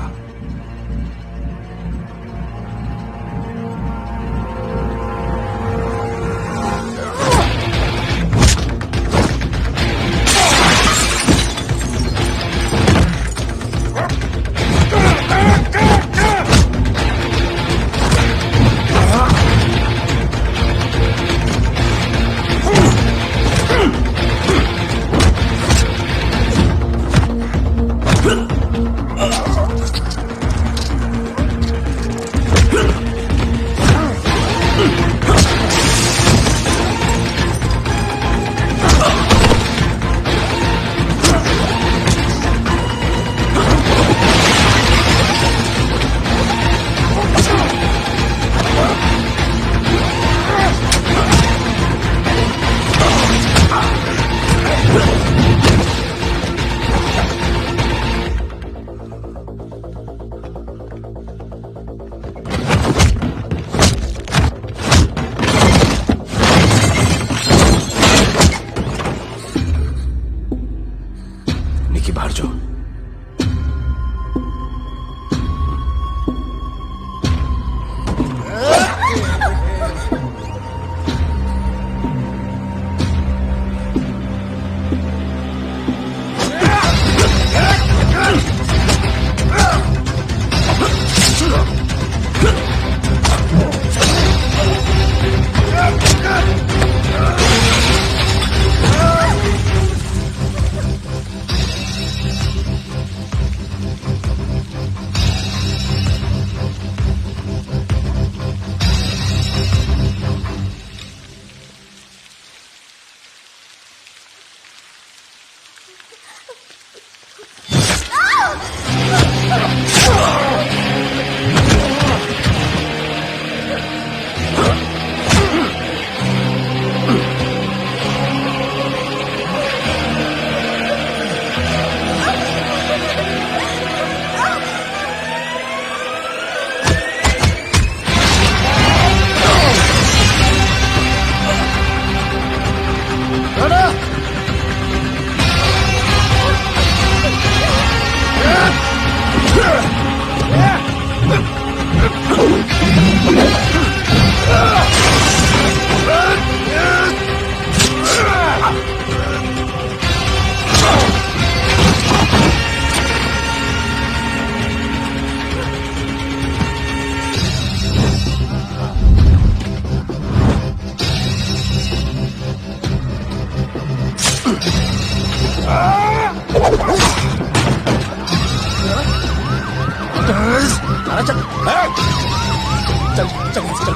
निकी बाहर जाओ। थाना चल चल चल चल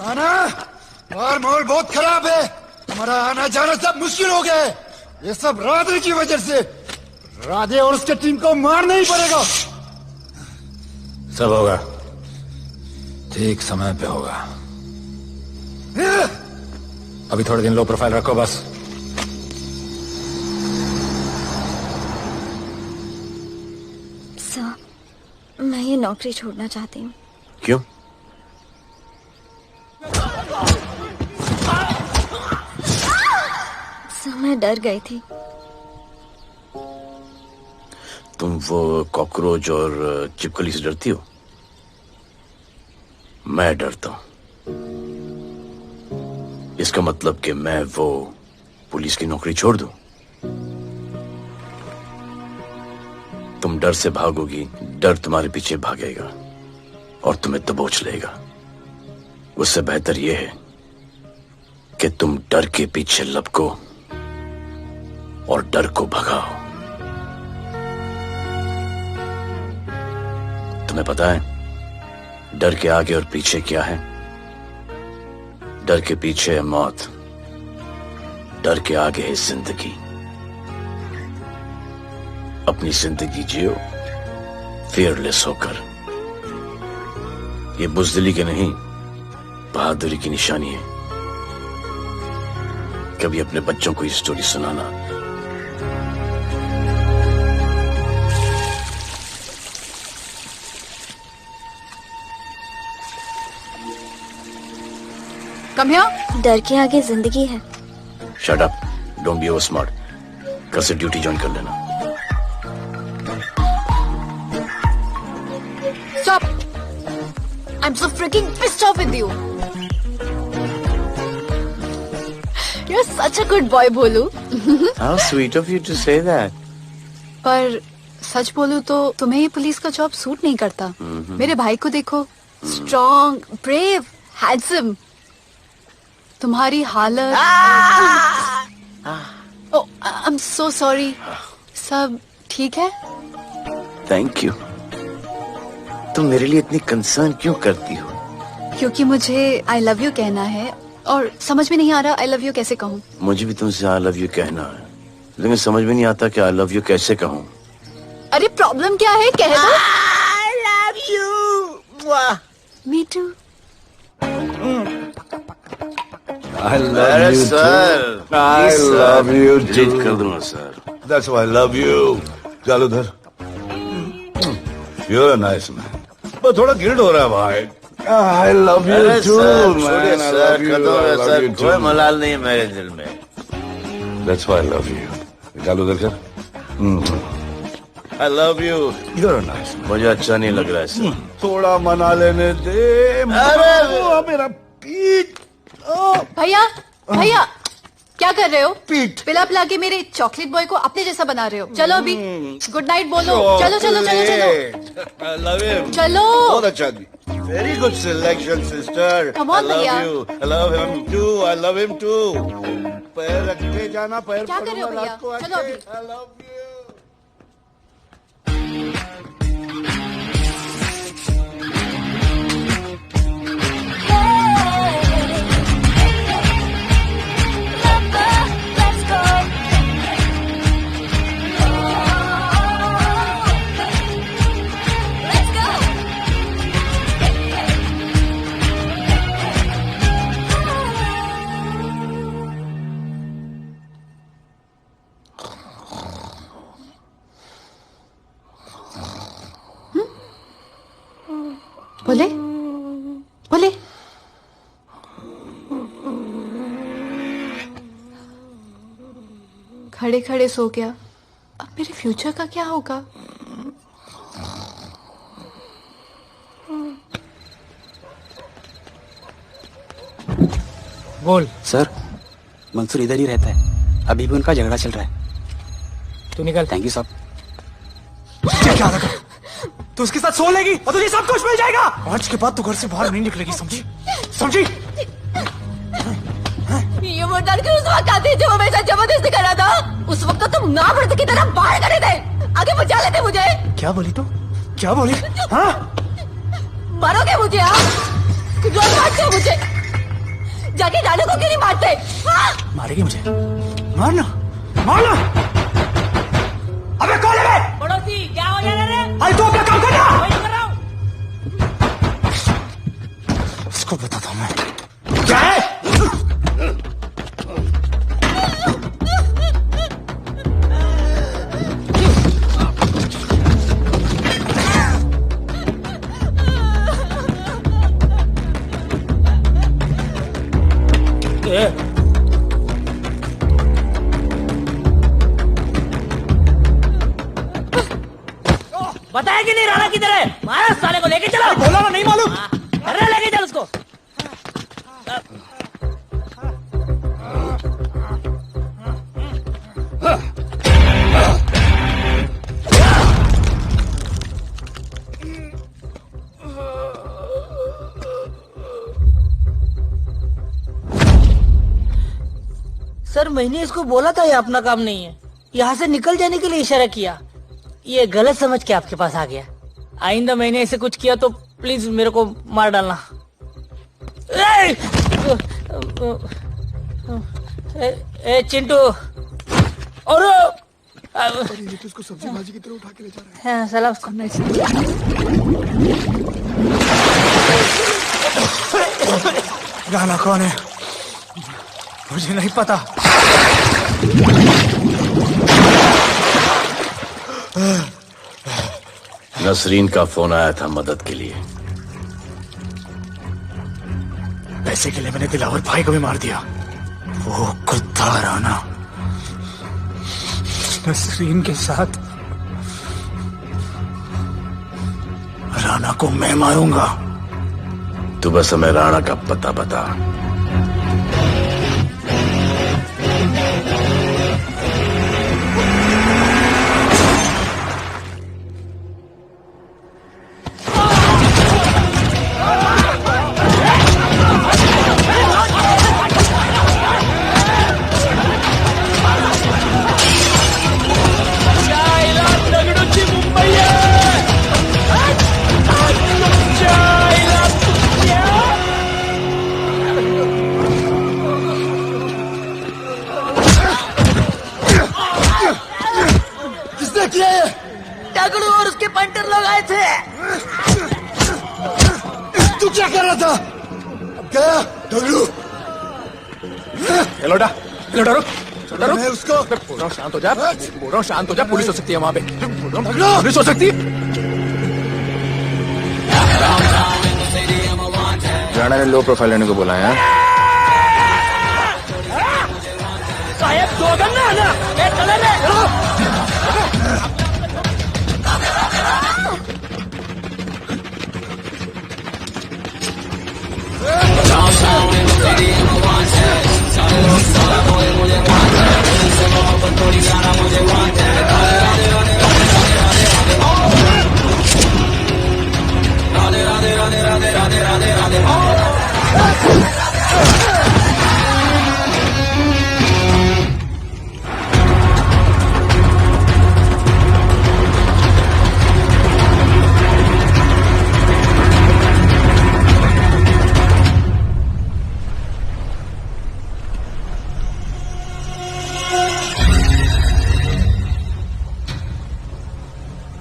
आना और माहौल बहुत खराब है। हमारा आना जाना सब मुश्किल हो गया है। ये सब राधे की वजह से। राधे और उसके टीम को मारना ही पड़ेगा। सब होगा, ठीक समय पे होगा। अभी थोड़े दिन लो प्रोफाइल रखो बस। सर, मैं ये नौकरी छोड़ना चाहती हूँ। क्यों? सर, मैं डर गई थी। तुम वो कॉकरोच और चिपकली से डरती हो? मैं डरता हूं। इसका मतलब कि मैं वो पुलिस की नौकरी छोड़ दूं? तुम डर से भागोगी, डर तुम्हारे पीछे भागेगा और तुम्हें दबोच लेगा। उससे बेहतर यह है कि तुम डर के पीछे लपको और डर को भगाओ। तुम्हें पता है डर के आगे और पीछे क्या है? डर के पीछे है मौत, डर के आगे है जिंदगी। अपनी जिंदगी जियो फियरलेस होकर। ये बुज़दिली की नहीं, बहादुरी की निशानी है। कभी अपने बच्चों को ये स्टोरी सुनाना। Come here. डर के आगे जिंदगी है। Shut up, don't be over smart. कल से ड्यूटी ज्वाइन कर लेना। Stop! I'm so freaking pissed off with you. You're such a good boy, Bholu. How sweet of you to say that. पर सच बोलूं तो तुम्हें ये पुलिस का जॉब सूट नहीं करता। मेरे भाई को देखो, स्ट्रॉन्ग, ब्रेव, हैंडसम। तुम्हारी हालत। ओह, आई एम सो सॉरी। सब ठीक है? Thank you. तुम मेरे लिए इतनी कंसर्न क्यों करती हो? क्योंकि मुझे आई लव यू कहना है और समझ में नहीं आ रहा आई लव यू कैसे कहूँ। मुझे भी तुमसे आई लव यू कहना है, लेकिन समझ में नहीं आता कि आई लव यू कैसे कहूँ। अरे प्रॉब्लम क्या है, कह दो। I love you. Me too. I love you too. I love you too. कर दूंगा sir. That's why I love you. चल उधर। You're a nice man. but थोड़ा गिल्ड हो रहा है भाई। I love you too, man. I love you. I love you too. कोई मलाल नहीं है मेरे दिल में। That's why I love you. चल उधर कर। I love you. You're a nice man. मुझे अच्छा नहीं लग रहा है सर। थोड़ा मना लेने दे। अरे मेरा पीठ। भैया, भैया, क्या कर रहे हो? पीठ पिला पिला के मेरे चॉकलेट बॉय को अपने जैसा बना रहे हो। चलो अभी गुड नाइट बोलो। चलो चलो चलो चलो। I love him. चलो। बहुत अच्छा आदमी। Very good selection, sister. Come on, I love भैया। you. I love him too. I love him too. पैर रखते जाना, पैर क्या कर रहे हो पड़ूंगा भैया? रात को चलो आके। अभी। I love you. बोले बोले खड़े खड़े सो गया, अब मेरे फ्यूचर का क्या होगा? बोल। सर, मंसूर इधर ही रहता है, अभी भी उनका झगड़ा चल रहा है। तू निकल। थैंक यू साहब। क्या लगा? तू उसके साथ सो लेगी और तुझे सब कुछ मिल जाएगा। आज के बाद तू घर से बाहर नहीं निकलेगी, समझी? समझी? ये वो डर के उस वक्त आती जो हमेशा जबरदस्ती करा था, उस वक्त तो तुम ना मर्द की तरह बाहर करे थे, आगे बचा लेते मुझे। क्या बोली तू? क्या बोली? हाँ? मारोगे मुझे? आप रोज मारते हो मुझे, जाके जाने को क्यों नहीं मारते? हाँ? मारेगी मुझे? मारना, मारना। अबे कौन है? पड़ोसी, क्या हो जा रहा है? अरे तू अपना काम करना। वही कर रहा हूँ। इसको बताता हूँ मैं। क्या है? बताया कि नहीं राणा किधर है? मारा साले को, लेके चलो। बोला ना, नहीं मालूम। अरे लेके चल उसको। सर, मैंने इसको बोला था ये अपना काम नहीं है, यहाँ से निकल जाने के लिए इशारा किया, ये गलत समझ के आपके पास आ गया। आइंदा मैंने ऐसे कुछ किया तो प्लीज मेरे को मार डालना। ए चिंटू, और उसको सब्जी भाजी की तरह उठा के ले जा रहा है। हाँ, सलाम उसको। राणा कौन है? मुझे नहीं पता। नसरीन का फोन आया था मदद के लिए। पैसे के लिए मैंने दिलावर भाई को भी मार दिया। वो कुत्ता राणा नसरीन के साथ। राणा को मैं मारूंगा। तू बस हमें राणा का पता बता। दगड़ू और उसके पंटर लोग आए थे। तू क्या कर रहा था? क्या दगड़ू? लोटा लोटा रुक, रुक। मैं उसको बोल रहा हूँ शांत हो जा, बोल रहा हूँ शांत हो जा। पुलिस हो सकती है वहाँ पे, पुलिस हो सकती है। राणा ने लो प्रोफाइल लेने को बोला है। साहब दो गन ना ना, मैं चले ले।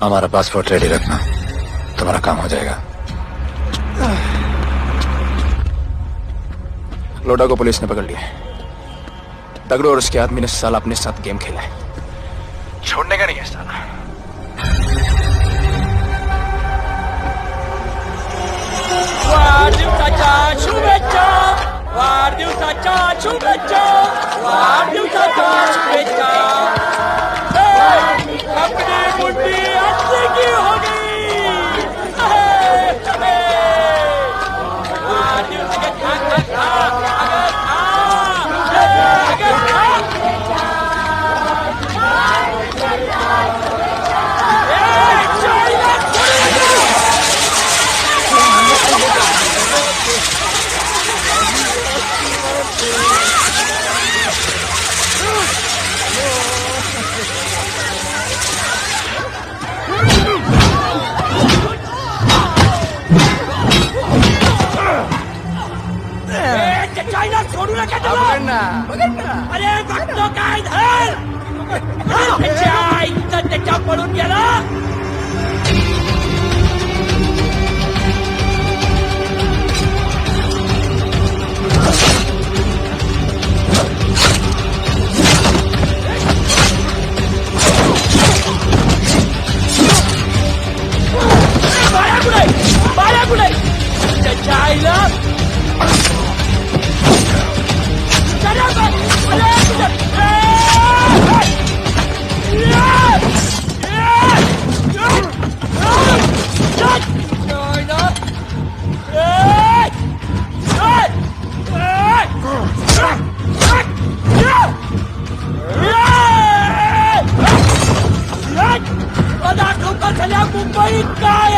हमारा पासपोर्ट रेडी रखना, तुम्हारा काम हो जाएगा। लोडा को पुलिस ने पकड़ लिया। दगड़ू और उसके आदमी ने साला अपने साथ गेम खेला है, छोड़ने का नहीं है साला। वाजिब चाचा शुभेच्छा। वाढदिवसाच्या शुभेच्छा वाढदिवसाच्या शुभेच्छा अपनी मुट्ठी अच्छी की हो गई वाढदिवस के खा चाइना छोड़ू नका त्याला अरे बघतो काय धर त्याच्या आईचं त्याच्या पडून गेला बाया कुठे त्याच्या आईला मुंबईत काय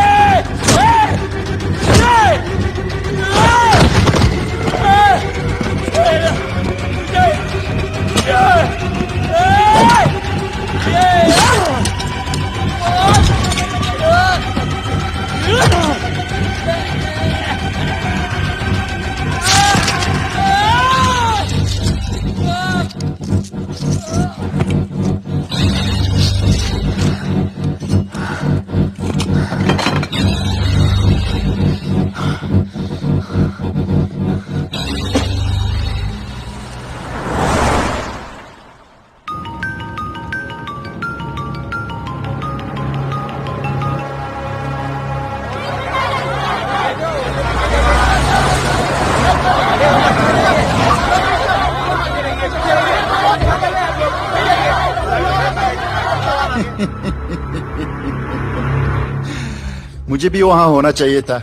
मुझे भी वहां होना चाहिए था।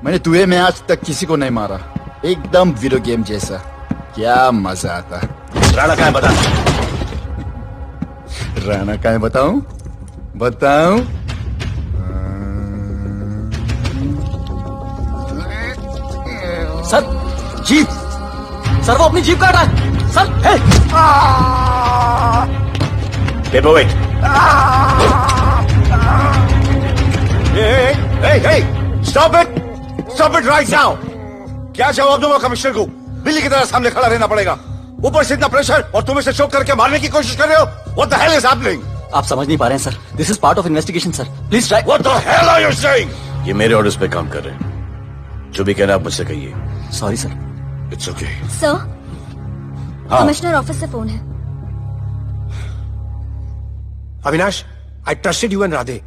मैंने तुए में आज तक किसी को नहीं मारा। एकदम वीडियो गेम जैसा। क्या मजा आता। राणा कहाँ है बता। राणा कहाँ है बताऊं? बताऊं? सर जीप सर वो अपनी जीप काट रहा है sir. Paperweight. Hey, stop it right now! क्या जवाब दूंगा कमिश्नर को? बिल्ली की तरह सामने खड़ा रहना पड़ेगा। ऊपर से इतना प्रेशर और तुम इसे चोक करके मारने की कोशिश कर रहे हो? What the hell is happening? आप समझ नहीं पा रहे हैं sir. This is part of investigation sir. Please try. What the hell are you saying? ये मेरे ऑर्डर्स पे काम कर रहे हैं। जो भी कहना आप मुझसे कहिए। Sorry sir. It's okay. Sir हाँ। कमिश्नर ऑफिस से फोन है। अविनाश, आई ट्रस्टेड यू एंड राधे।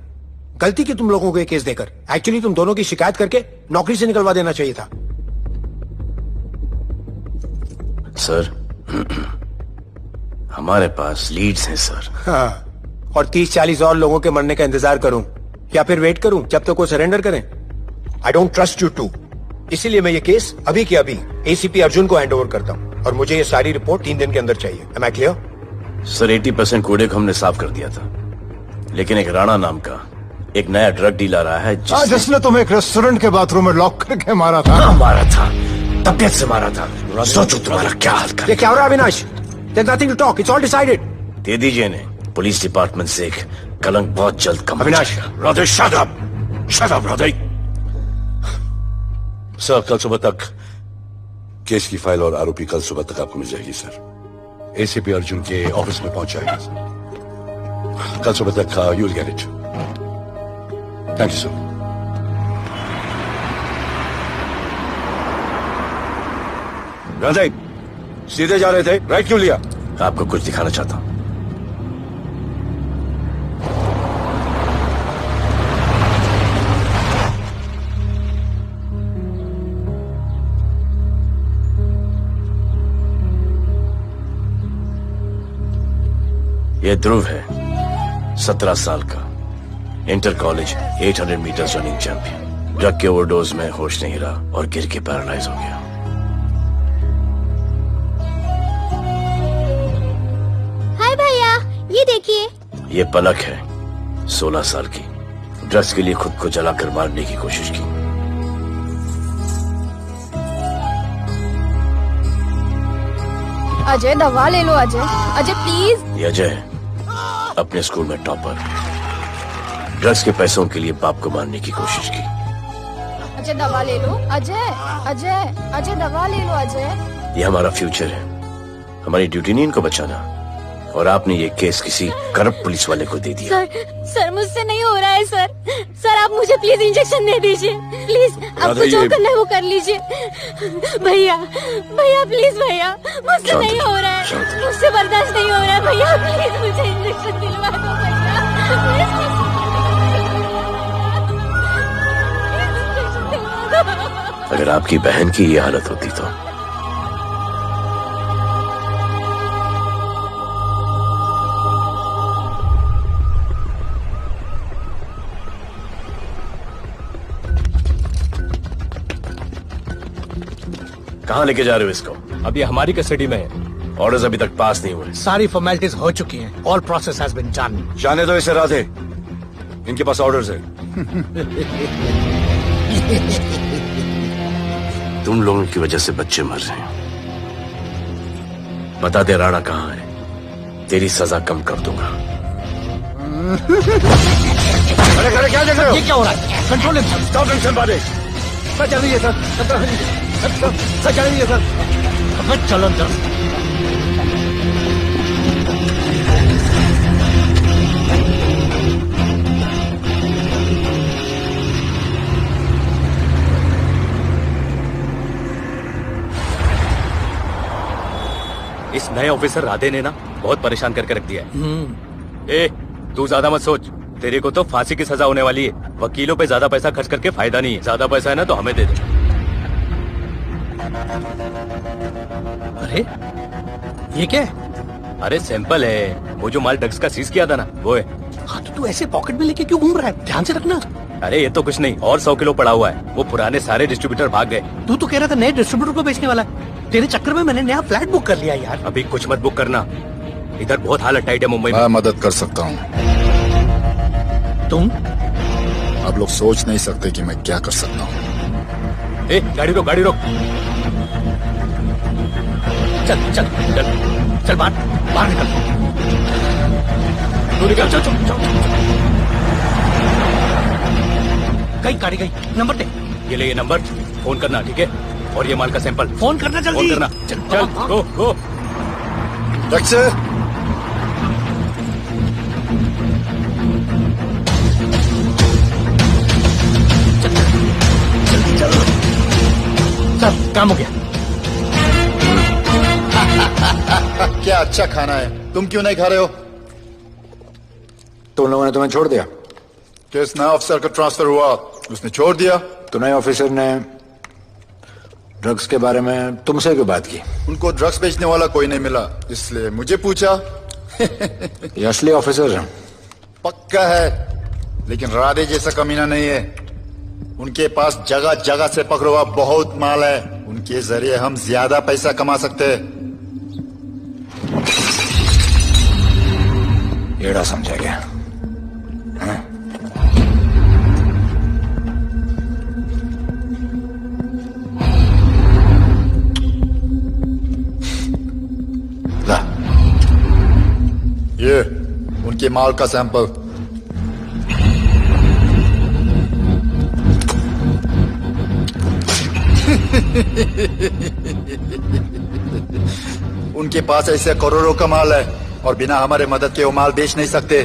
गलती की तुम लोगों को ये केस देकर। एक्चुअली तुम दोनों की शिकायत करके नौकरी से निकलवा देना चाहिए था। सर हमारे पास लीड्स हैं सर। हाँ, और 30-40 और लोगों के मरने का इंतजार करूं या फिर वेट करूं जब तक वो सरेंडर करें? I don't trust you too. इसीलिए मैं ये केस अभी के अभी एसीपी अर्जुन को हैंड ओवर करता हूं और मुझे ये सारी रिपोर्ट 3 दिन के अंदर चाहिए। M I clear? सर 80% कूड़े को हमने साफ कर दिया था, लेकिन एक राणा नाम का एक नया ड्रग डीलर आया है जिसने तुम्हें एक रेस्टोरेंट के बाथरूम में लॉक करके मारा था। हाँ, मारा था, तबियत से मारा था। सोचो तुम्हारा क्या हाल कर। ये क्या हो रहा है Avinash? There's nothing to talk. It's all decided. दे दीजिए इन्हें। पुलिस डिपार्टमेंट से एक कलंक बहुत जल्द कम हो अविनाश, जाएगा। Radhe, shut up! Shut up, Radhe. Sir कल सुबह तक केस की फाइल और आरोपी कल सुबह तक आपको मिल जाएगी सर। एसीपी अर्जुन के ऑफिस में पहुंच जाएगी कल सुबह तक। You will get it. Thank you sir. Radhe, सीधे जा रहे थे, राइट क्यों लिया? आपको कुछ दिखाना चाहता हूं। ये ध्रुव है, 17 साल का, inter college 800 metre running champion. Drug के ओवरडोज में होश नहीं रहा और गिर के पैरालाइज हो गया। हाय भैया, ये देखिए। ये पलक है, 16 साल की, ड्रग्स के लिए खुद को जलाकर मारने की कोशिश की। अजय दवा ले लो अजय, अजय प्लीज। ये अजय है, अपने स्कूल में टॉपर, ड्रग्स के पैसों के लिए बाप को मारने की कोशिश की। अजय दवा ले लो अजय, अजय अजय दवा ले लो अजय। ये हमारा फ्यूचर है, हमारी ड्यूटी नहीं इनको बचाना, और आपने ये केस किसी करप्ट पुलिस वाले को दे दिया। सर मुझसे नहीं हो रहा है सर। सर आप मुझे प्लीज इंजेक्शन दे दीजिए, प्लीज। आपको जो करना है वो कर लीजिए। भैया भैया प्लीज भैया, मुझसे नहीं हो रहा है, मुझसे बर्दाश्त नहीं हो रहा है भैया, प्लीज मुझे इंजेक्शन दिलवा दो भैया। अगर आपकी बहन की ये हालत होती तो कहाँ लेके जा रहे हो इसको? अभी हमारी कस्टडी में है। ऑर्डर्स अभी तक पास नहीं हुए। सारी फॉर्मेलिटीज हो चुकी हैं। All process has been done. जाने दो इसे राधे, इनके पास ऑर्डर्स है। तुम लोगों की वजह से बच्चे मर रहे हैं। बता दे राणा कहाँ है, तेरी सजा कम कर दूंगा। अरे अरे क्या देख रहे हो? ये क्या हो रहा है? कंट्रोल स्टॉप टेंशन बारे। सर चल रही है सर, सर चल रही है सर। चलो अंदर। इस नए ऑफिसर राधे ने ना बहुत परेशान करके रख दिया है। ए, तू ज्यादा मत सोच, तेरे को तो फांसी की सजा होने वाली है। वकीलों पे ज्यादा पैसा खर्च करके फायदा नहीं है। ज्यादा पैसा है ना तो हमें दे दे। अरे ये क्या है? अरे सैंपल है, वो जो माल ड्रग्स का सीज किया था ना वो है। हाँ तो तू ऐसे पॉकेट में लेके क्यों घूम रहा है? ध्यान से रखना। अरे ये तो कुछ नहीं, और 100 किलो पड़ा हुआ है। वो पुराने सारे डिस्ट्रीब्यूटर भाग गए। तू तो कह रहा था नए डिस्ट्रीब्यूटर को बेचने वाला है। तेरे चक्कर में मैंने नया फ्लैट बुक कर लिया यार। अभी कुछ मत बुक करना, इधर बहुत हालत टाइट है मुंबई में। मैं मदद कर सकता हूँ। तुम? आप लोग सोच नहीं सकते कि मैं क्या कर सकता हूँ। ए, गाड़ी रोक, गाड़ी रोक। चल चल चल चल, बाहर निकल। तू निकल, चल चल चल। गई गाड़ी गई, नंबर दे। ये ले, ये नंबर, फोन करना ठीक है। और ये माल का सैंपल फोन करना जल्दी। फोन करना। चल चल, गो गो। चल काम हो गया। क्या अच्छा खाना है, तुम क्यों नहीं खा रहे हो? तुम लोगों ने तुम्हें छोड़ दिया? किस नए ऑफिसर का ट्रांसफर हुआ, उसने छोड़ दिया? तो नए ऑफिसर ने ड्रग्स के बारे में तुमसे क्यों बात की? उनको ड्रग्स बेचने वाला कोई नहीं मिला, इसलिए मुझे पूछा। ये असली ऑफिसर है? पक्का है, लेकिन राधे जैसा कमीना नहीं है। उनके पास जगह जगह से पकड़ा हुआ बहुत माल है, उनके जरिए हम ज्यादा पैसा कमा सकते हैं। एड़ा समझा गया? ये उनके माल का सैंपल। उनके पास ऐसे करोड़ों का माल है और बिना हमारे मदद के वो माल बेच नहीं सकते।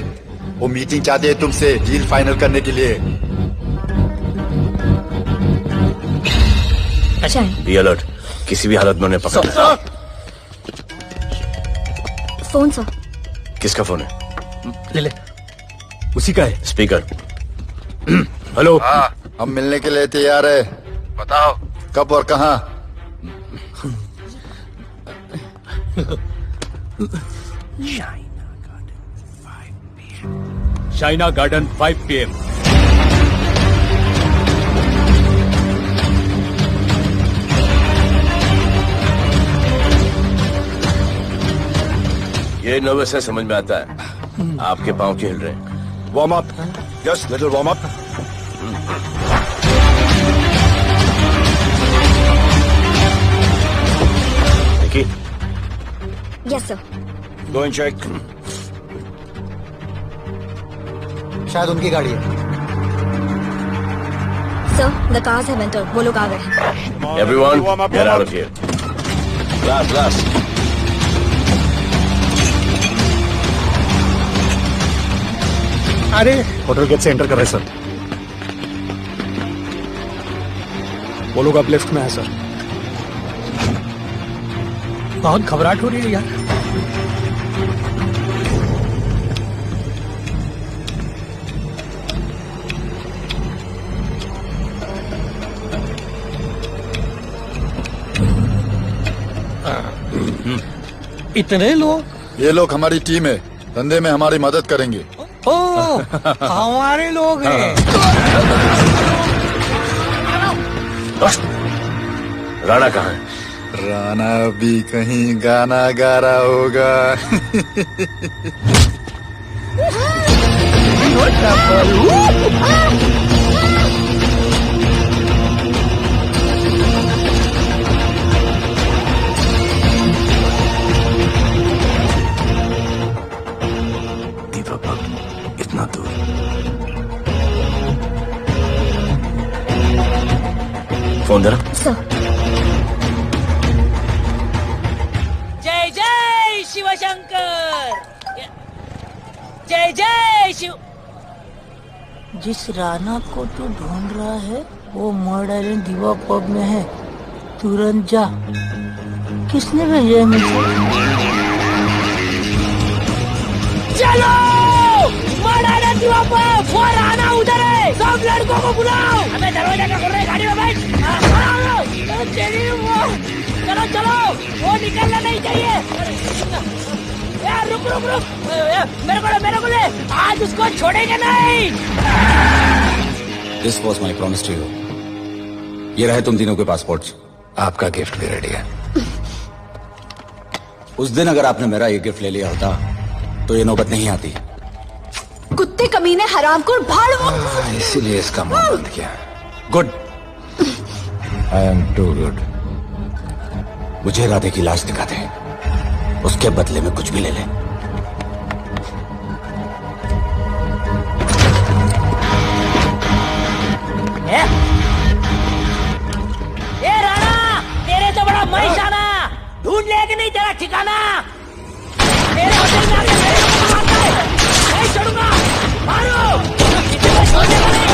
वो मीटिंग चाहते हैं तुमसे डील फाइनल करने के लिए। अच्छा बी अलर्ट, किसी भी हालत में उन्हें पकड़ लेना। Phone sir. किसका फोन है? ले ले, उसी का है। स्पीकर। हेलो। हाँ, हम मिलने के लिए तैयार है। बताओ कब और कहाँ? China garden 5 PM। ये नर्वस है, समझ में आता है। आपके पाँव क्यों हिल रहे हैं? Warm up, just little warm up. Yes sir. Go and check. शायद उनकी गाड़ी है। Sir the cars have entered, वो लोग आ गए हैं। Everyone, get out of here. Last. अरे होटल गेट से एंटर कर रहे हैं सर। वो लोग अब लिफ्ट में है सर। बहुत घबराहट हो रही है यार। इतने लोग? ये लोग हमारी टीम है, धंधे में हमारी मदद करेंगे। ओ, हमारे लोग हैं। राणा कहाँ है? राणा भी कहीं गाना गा रहा होगा। इतना दूर। फोन जरा। सर। जय जय शिवशंकर, जय जय शिव। जिस राणा को तू ढूंढ रहा है वो मर्डर इन दीवा पब में है, तुरंत जा। किसने भेजा है मुझे? चलो मर्डर इन दीवा पब, वो राणा उधर है, सब लड़कों को बुलाओ। अबे दरवाजा क्या कर रहे, गाड़ी में बैठ। चलो चलो, वो निकलना नहीं चाहिए। यार रुक रुक रुक, मेरे को ले, आज उसको छोड़ेंगे नहीं। This was my promise to you. ये रहे तुम तीनों के पासपोर्ट्स। आपका गिफ्ट भी रेडी है। उस दिन अगर आपने मेरा ये गिफ्ट ले लिया होता तो ये नौबत नहीं आती। कुत्ते कमीने हरामखोर भाड़। इसीलिए इसका मुंह बंद किया। Good. I am too good. मुझे राधे की लाश दिखा दे, उसके बदले में कुछ भी ले ले। ए राणा, तेरे तो बड़ा महीशाना, ढूंढ ले कि नहीं तेरा ठिकाना। तेरे होटल में आके मेरे को मारता है, नहीं छोड़ूंगा, मारो। इतने छोड़ने का नहीं।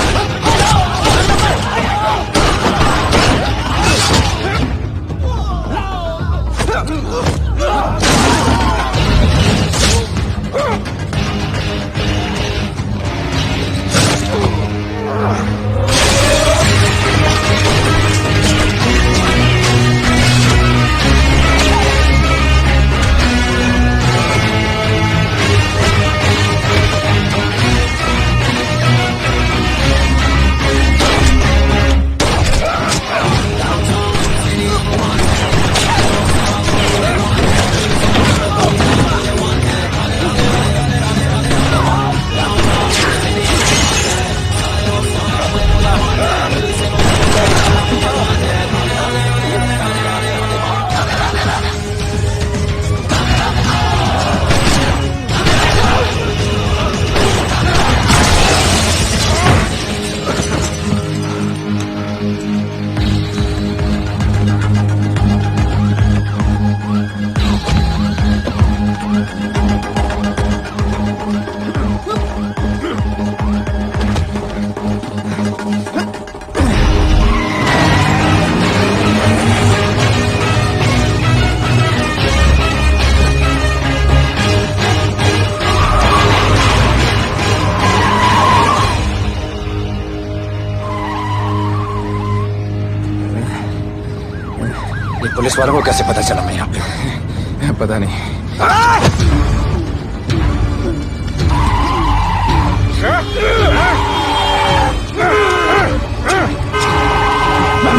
पुलिस वालों को कैसे पता चला मैं यहाँ पे? पता नहीं।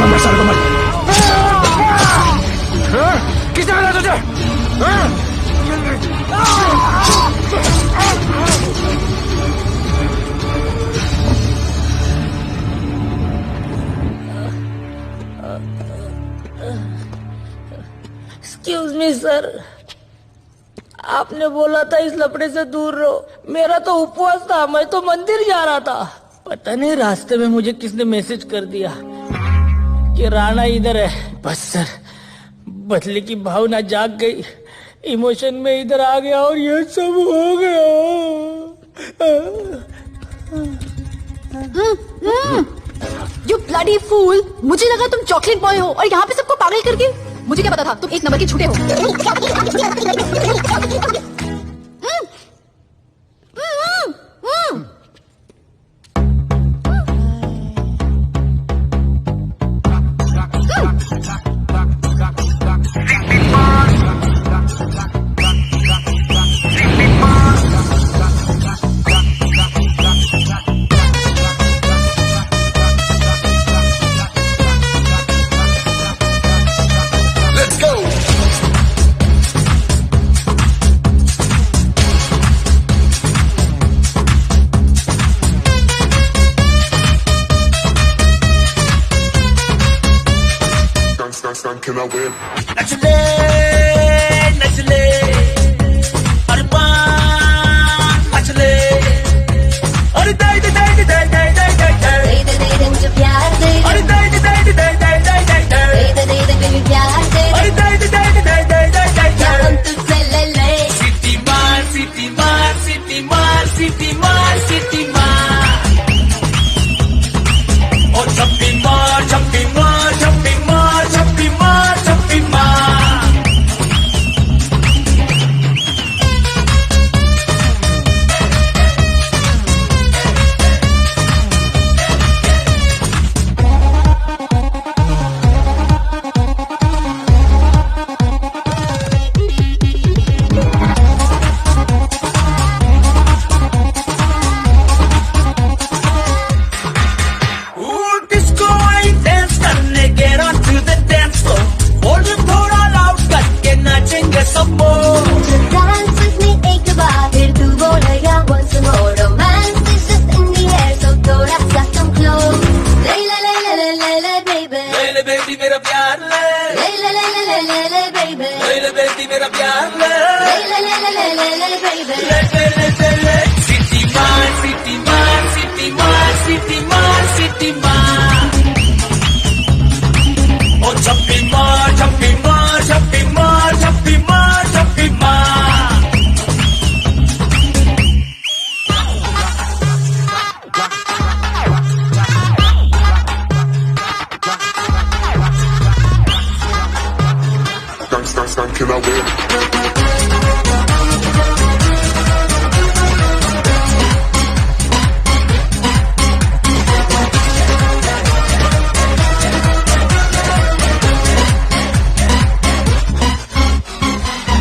मर सारे को मर। किसने मारा तुझे? एक्सक्यूज मी सर, आपने बोला था इस लफड़े से दूर रहो। मेरा तो उपवास था, मैं तो मंदिर जा रहा था। पता नहीं रास्ते में मुझे किसने मैसेज कर दिया कि राणा इधर है। बस सर, बदले की भावना जाग गई, इमोशन में इधर आ गया और ये सब हो गया। You bloody fool! मुझे लगा तुम चॉकलेट बॉय हो और यहाँ पे सबको पागल करके। मुझे क्या पता था तुम एक नंबर के झूठे हो। Can I win? नचले नचले अरमान मचले अरे दाई दाई दाई दाई दाई दाई दाई दाई दे मुझे प्यार दे, अरे दाई दाई दाई दाई दाई दाई दाई दाई दे बेबी प्यार दे, अरे दाई दाई दाई दाई दाई दाई क्या हम तुझसे ले ले। सिटी मार सिटी मार सिटी मार सिटी मार सिटी मार और छप्पी मार छप्पी मार छप्पी मार छप्पी मार छप्पी मार। डिस्को डांस करने get on to the dance floor, volume थोड़ा लाउड करके नाचेंगे सब मोर। Dance with me एक बार फिर तू बोलेगा once more. Romance is just in the air, so थोड़ा सा come close. ले ले ले ले ले ले ले baby, ले ले बेटी मेरा प्यार ले, ले ले ले ले ले ले ले baby, ले ले बेटी मेरा प्यार ले, ले ले ले ले ले ले ले baby. ले ले ले ले ले। सिटी मार सिटी मार सिटी मार सिटी मार सिटी मार और छप्पी मार छप्पी मार छप्पी मार छप्पी मार छप्पी मार। Can I win?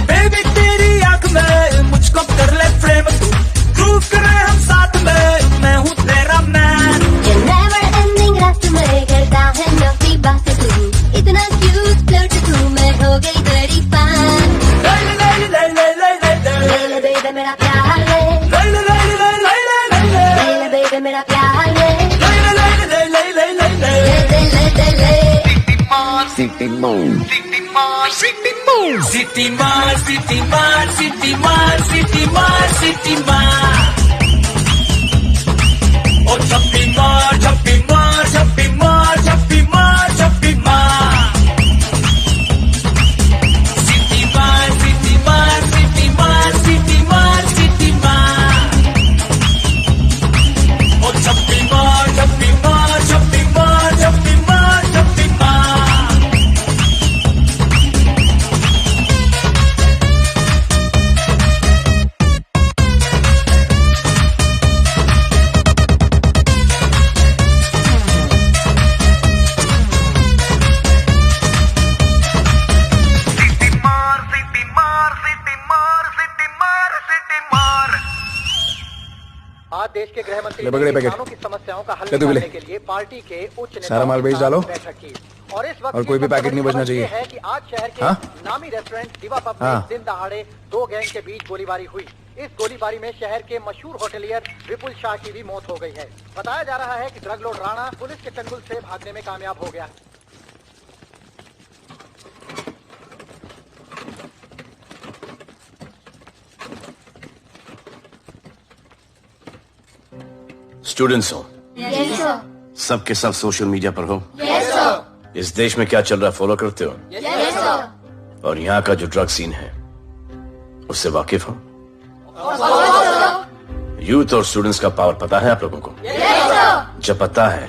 बेबी तेरी आंख में मुझको कर ले प्रेम तू, ग्रूव करे हम साथ में, मैं हूँ तेरा मैन। ये never ending रात में करता है नौकी बात तू, इतना cute flirt तू, मैं हो गई तेरी fan. ले ले ले ले ले ले ले ले ले ले baby मेरा प्यार ले, ले ले ले ले ले ले ले ले ले baby मेरा प्यार ले, ले ले ले ले ले ले ले ले ले ले ले ले. सिटी मार सिटी मार सिटी मार सिटी मार सिटी मार सिटी मार सिटी मार और छप्पी मार छप्पी मार छप्पी मार छप्पी मार छप्पी मार। सिटी मार सिटी मार सिटी मार सिटी मार सिटी मार और छप्पी मार छप्पी मार छप्पी मार छप्पी मार छप्पी मार। देश के गृह मंत्री ले पकड़े ने पैकेट। किसानों की समस्याओं का हल ले तू भी ले। निकालने के लिए पार्टी के उच्च नेताओं सारा माल के बेच साथ डालो। बैठक की। और इस वक्त और कोई भी पैकेट नहीं बचना चाहिए। है कि आज शहर के हाँ? नामी रेस्टोरेंट दिवा पब में हाँ। दिन दहाड़े दो गैंग के बीच गोलीबारी हुई। इस गोलीबारी में शहर के मशहूर होटलियर विपुल शाह की भी मौत हो गई है। बताया जा रहा है कि ड्रग लॉर्ड राणा पुलिस के चंगुल से भागने में कामयाब हो गया। स्टूडेंट्स हो, यस सर, सबके सब सोशल मीडिया पर हो। यस सर, इस देश में क्या चल रहा है फॉलो करते हो, यस सर, और यहाँ का जो ड्रग सीन है उससे वाकिफ हो। यूथ और स्टूडेंट्स का पावर पता है आप लोगों को? यस सर, जब पता है,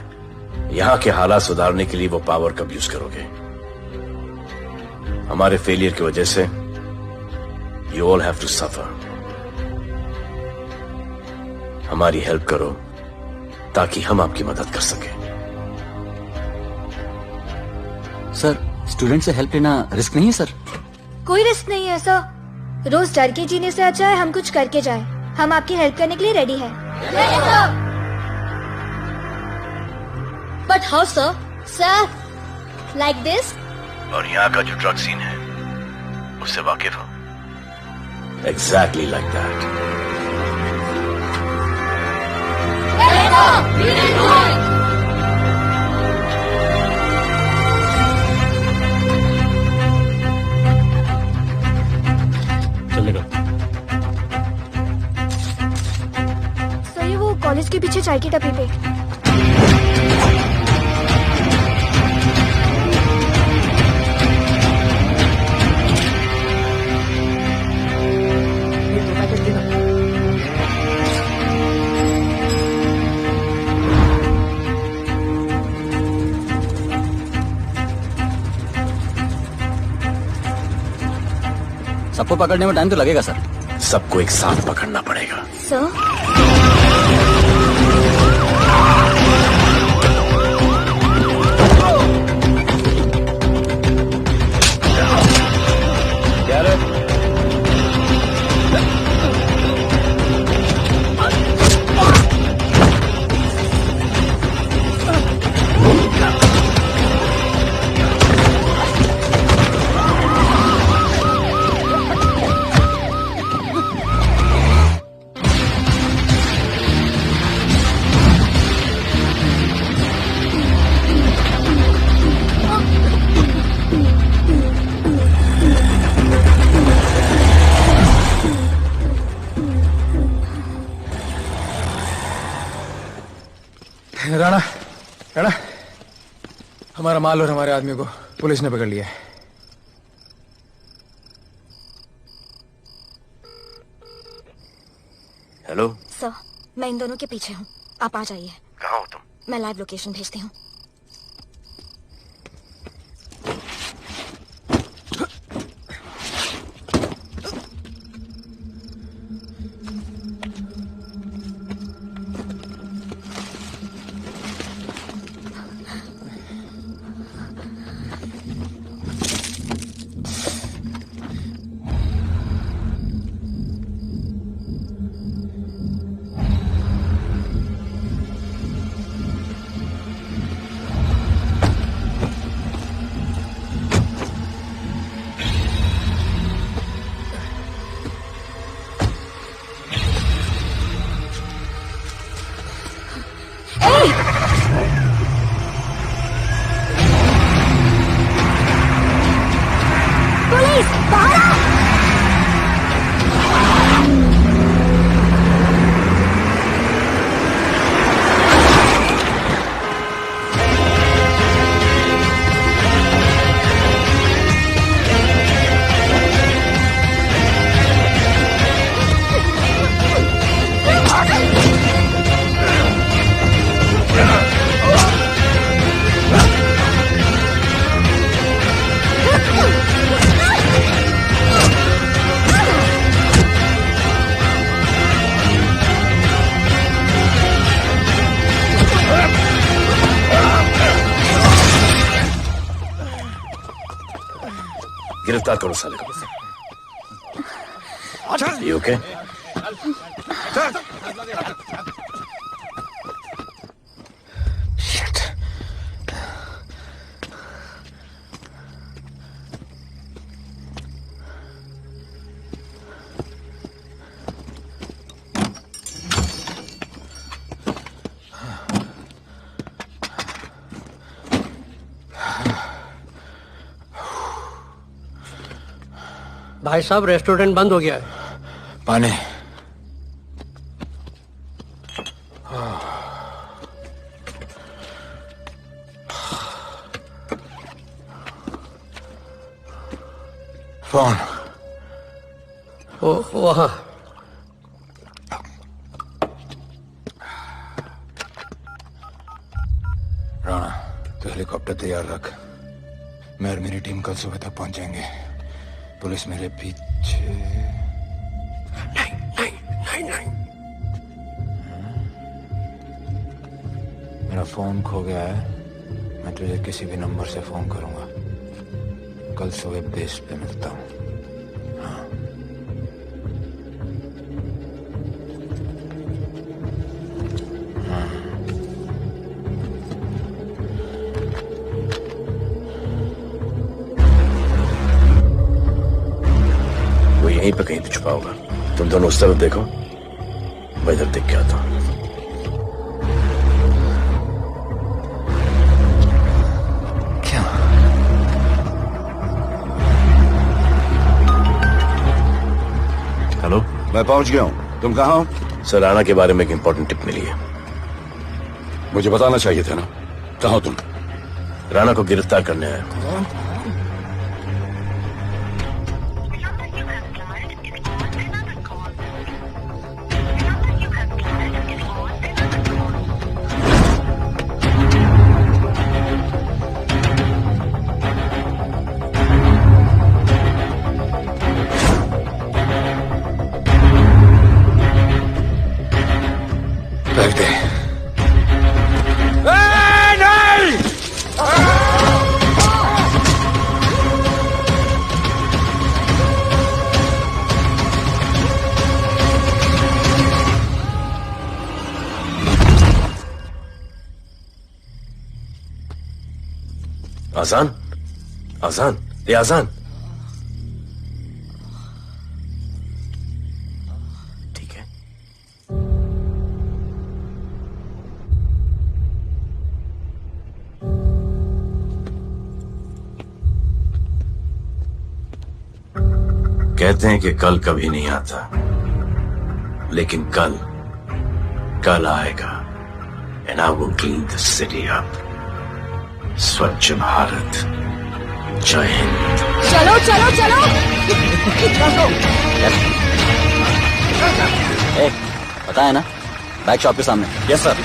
यहाँ के हालात सुधारने के लिए वो पावर कब यूज करोगे? हमारे फेलियर की वजह से you all have to suffer. हमारी हेल्प करो ताकि हम आपकी मदद कर सकें। सर, स्टूडेंट से हेल्प लेना रिस्क नहीं है सर? कोई रिस्क नहीं है सर। रोज डर के जीने से अच्छा है हम कुछ करके जाए। हम आपकी हेल्प करने के लिए रेडी हैं। But how sir? Sir, like this? और यहाँ का जो ड्रग सीन है उससे वाकिफ हो? Exactly like that. चलेगा। सर, ये वो कॉलेज के पीछे चाय की टपरी पे। सबको पकड़ने में टाइम तो लगेगा सर। सबको एक साथ पकड़ना पड़ेगा। सर, क्या रे? राणा, राणा, हमारा माल और हमारे आदमी को पुलिस ने पकड़ लिया है। हेलो, सर, मैं इन दोनों के पीछे हूँ। आप आ जाइए। कहाँ हो तुम? मैं लाइव लोकेशन भेजती हूँ। पुलिस बाहर आओ! गिरफ्तार करो साले को। You okay? भाई साहब रेस्टोरेंट बंद हो गया है। पानी। फोन। वहाँ। राणा तो हेलीकॉप्टर तैयार रख। मैं और मेरी टीम कल सुबह तक पहुंच जाएंगे। पुलिस मेरे पीछे नहीं। मेरा फोन खो गया है। मैं तुझे किसी भी नंबर से फोन करूंगा। कल सुबह बेस पे मिलता हूँ। वो यहीं पे कहीं पे छुपा होगा। तुम दोनों उस तरफ देखो, मैं इधर देख के आता हूँ। हेलो, मैं पहुंच गया हूँ। तुम कहाँ हो? सर, राणा के बारे में एक इंपॉर्टेंट टिप मिली है। मुझे बताना चाहिए था ना। कहाँ हो तुम? राणा को गिरफ्तार करने आया। रख दे। आजान, आजान, ये आजान। ठीक है। कहते हैं कि कल कभी नहीं आता, लेकिन कल आएगा। And I will clean the city up. स्वच्छ भारत। जय हिंद। चलो चलो चलो। पता है ना, बैक शॉप के सामने। Yes sir.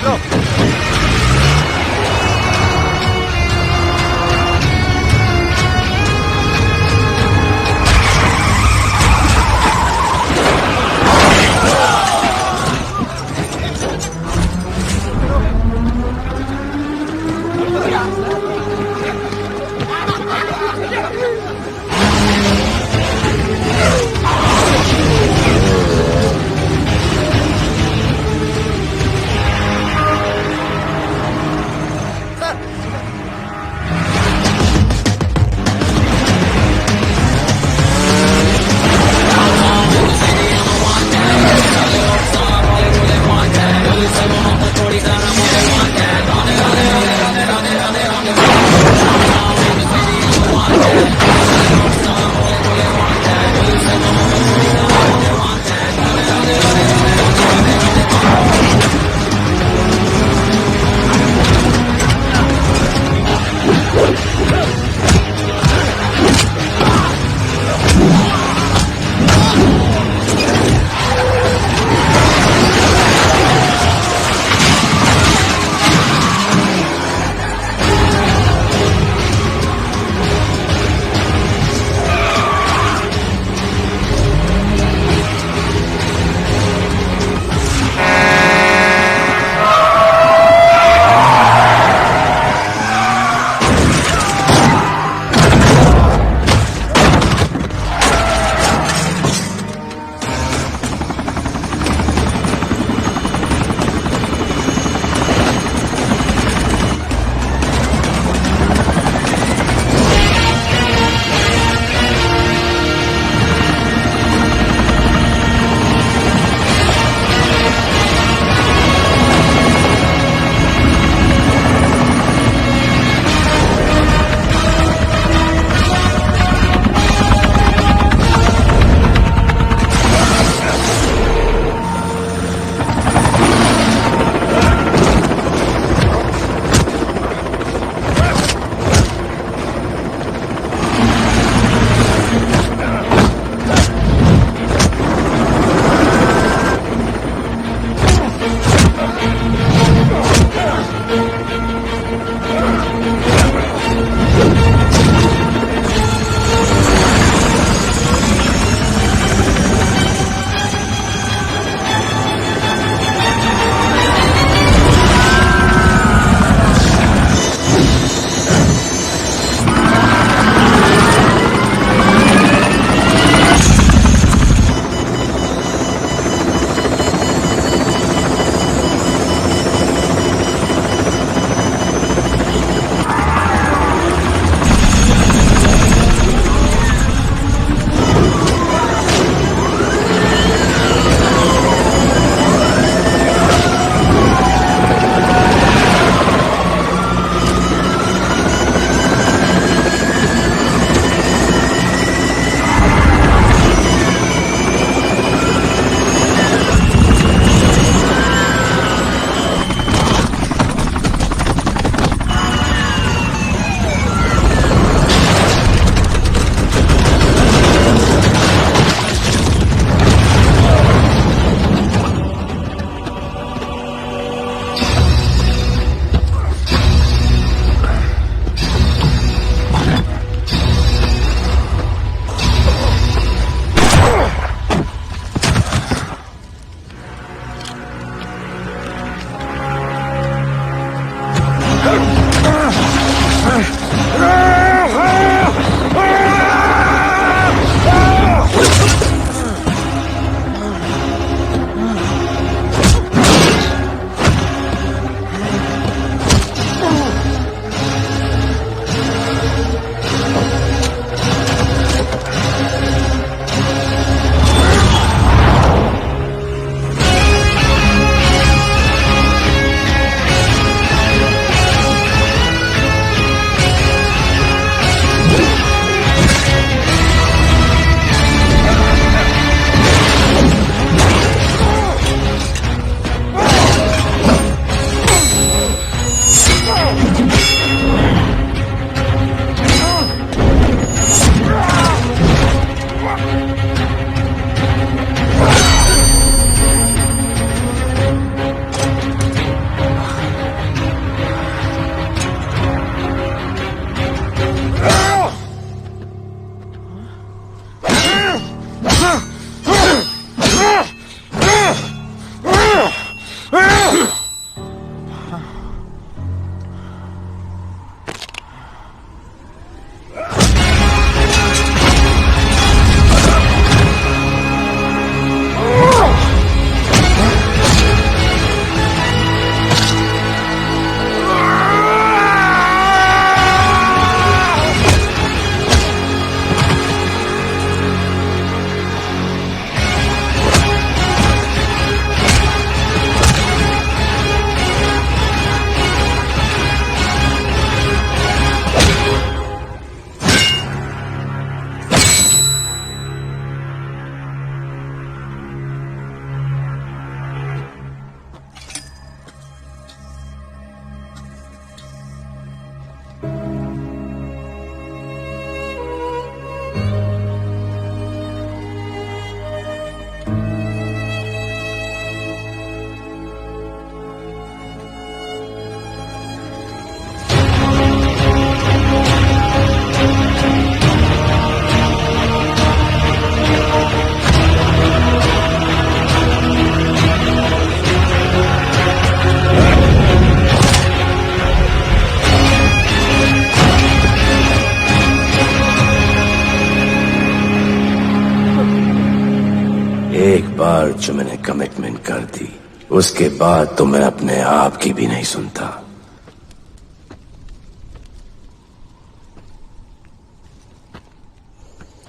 एक बार जो मैंने कमिटमेंट कर दी उसके बाद तो मैं अपने आप की भी नहीं सुनता।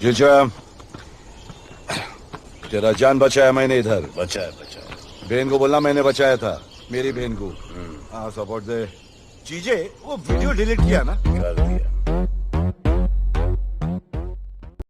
जीजा, तेरा जान बचाया मैंने इधर। बचाया। बहन को बोलना मैंने बचाया था, मेरी बहन को। हाँ सपोर्ट दे। चीजें वो वीडियो डिलीट किया ना? कर दिया।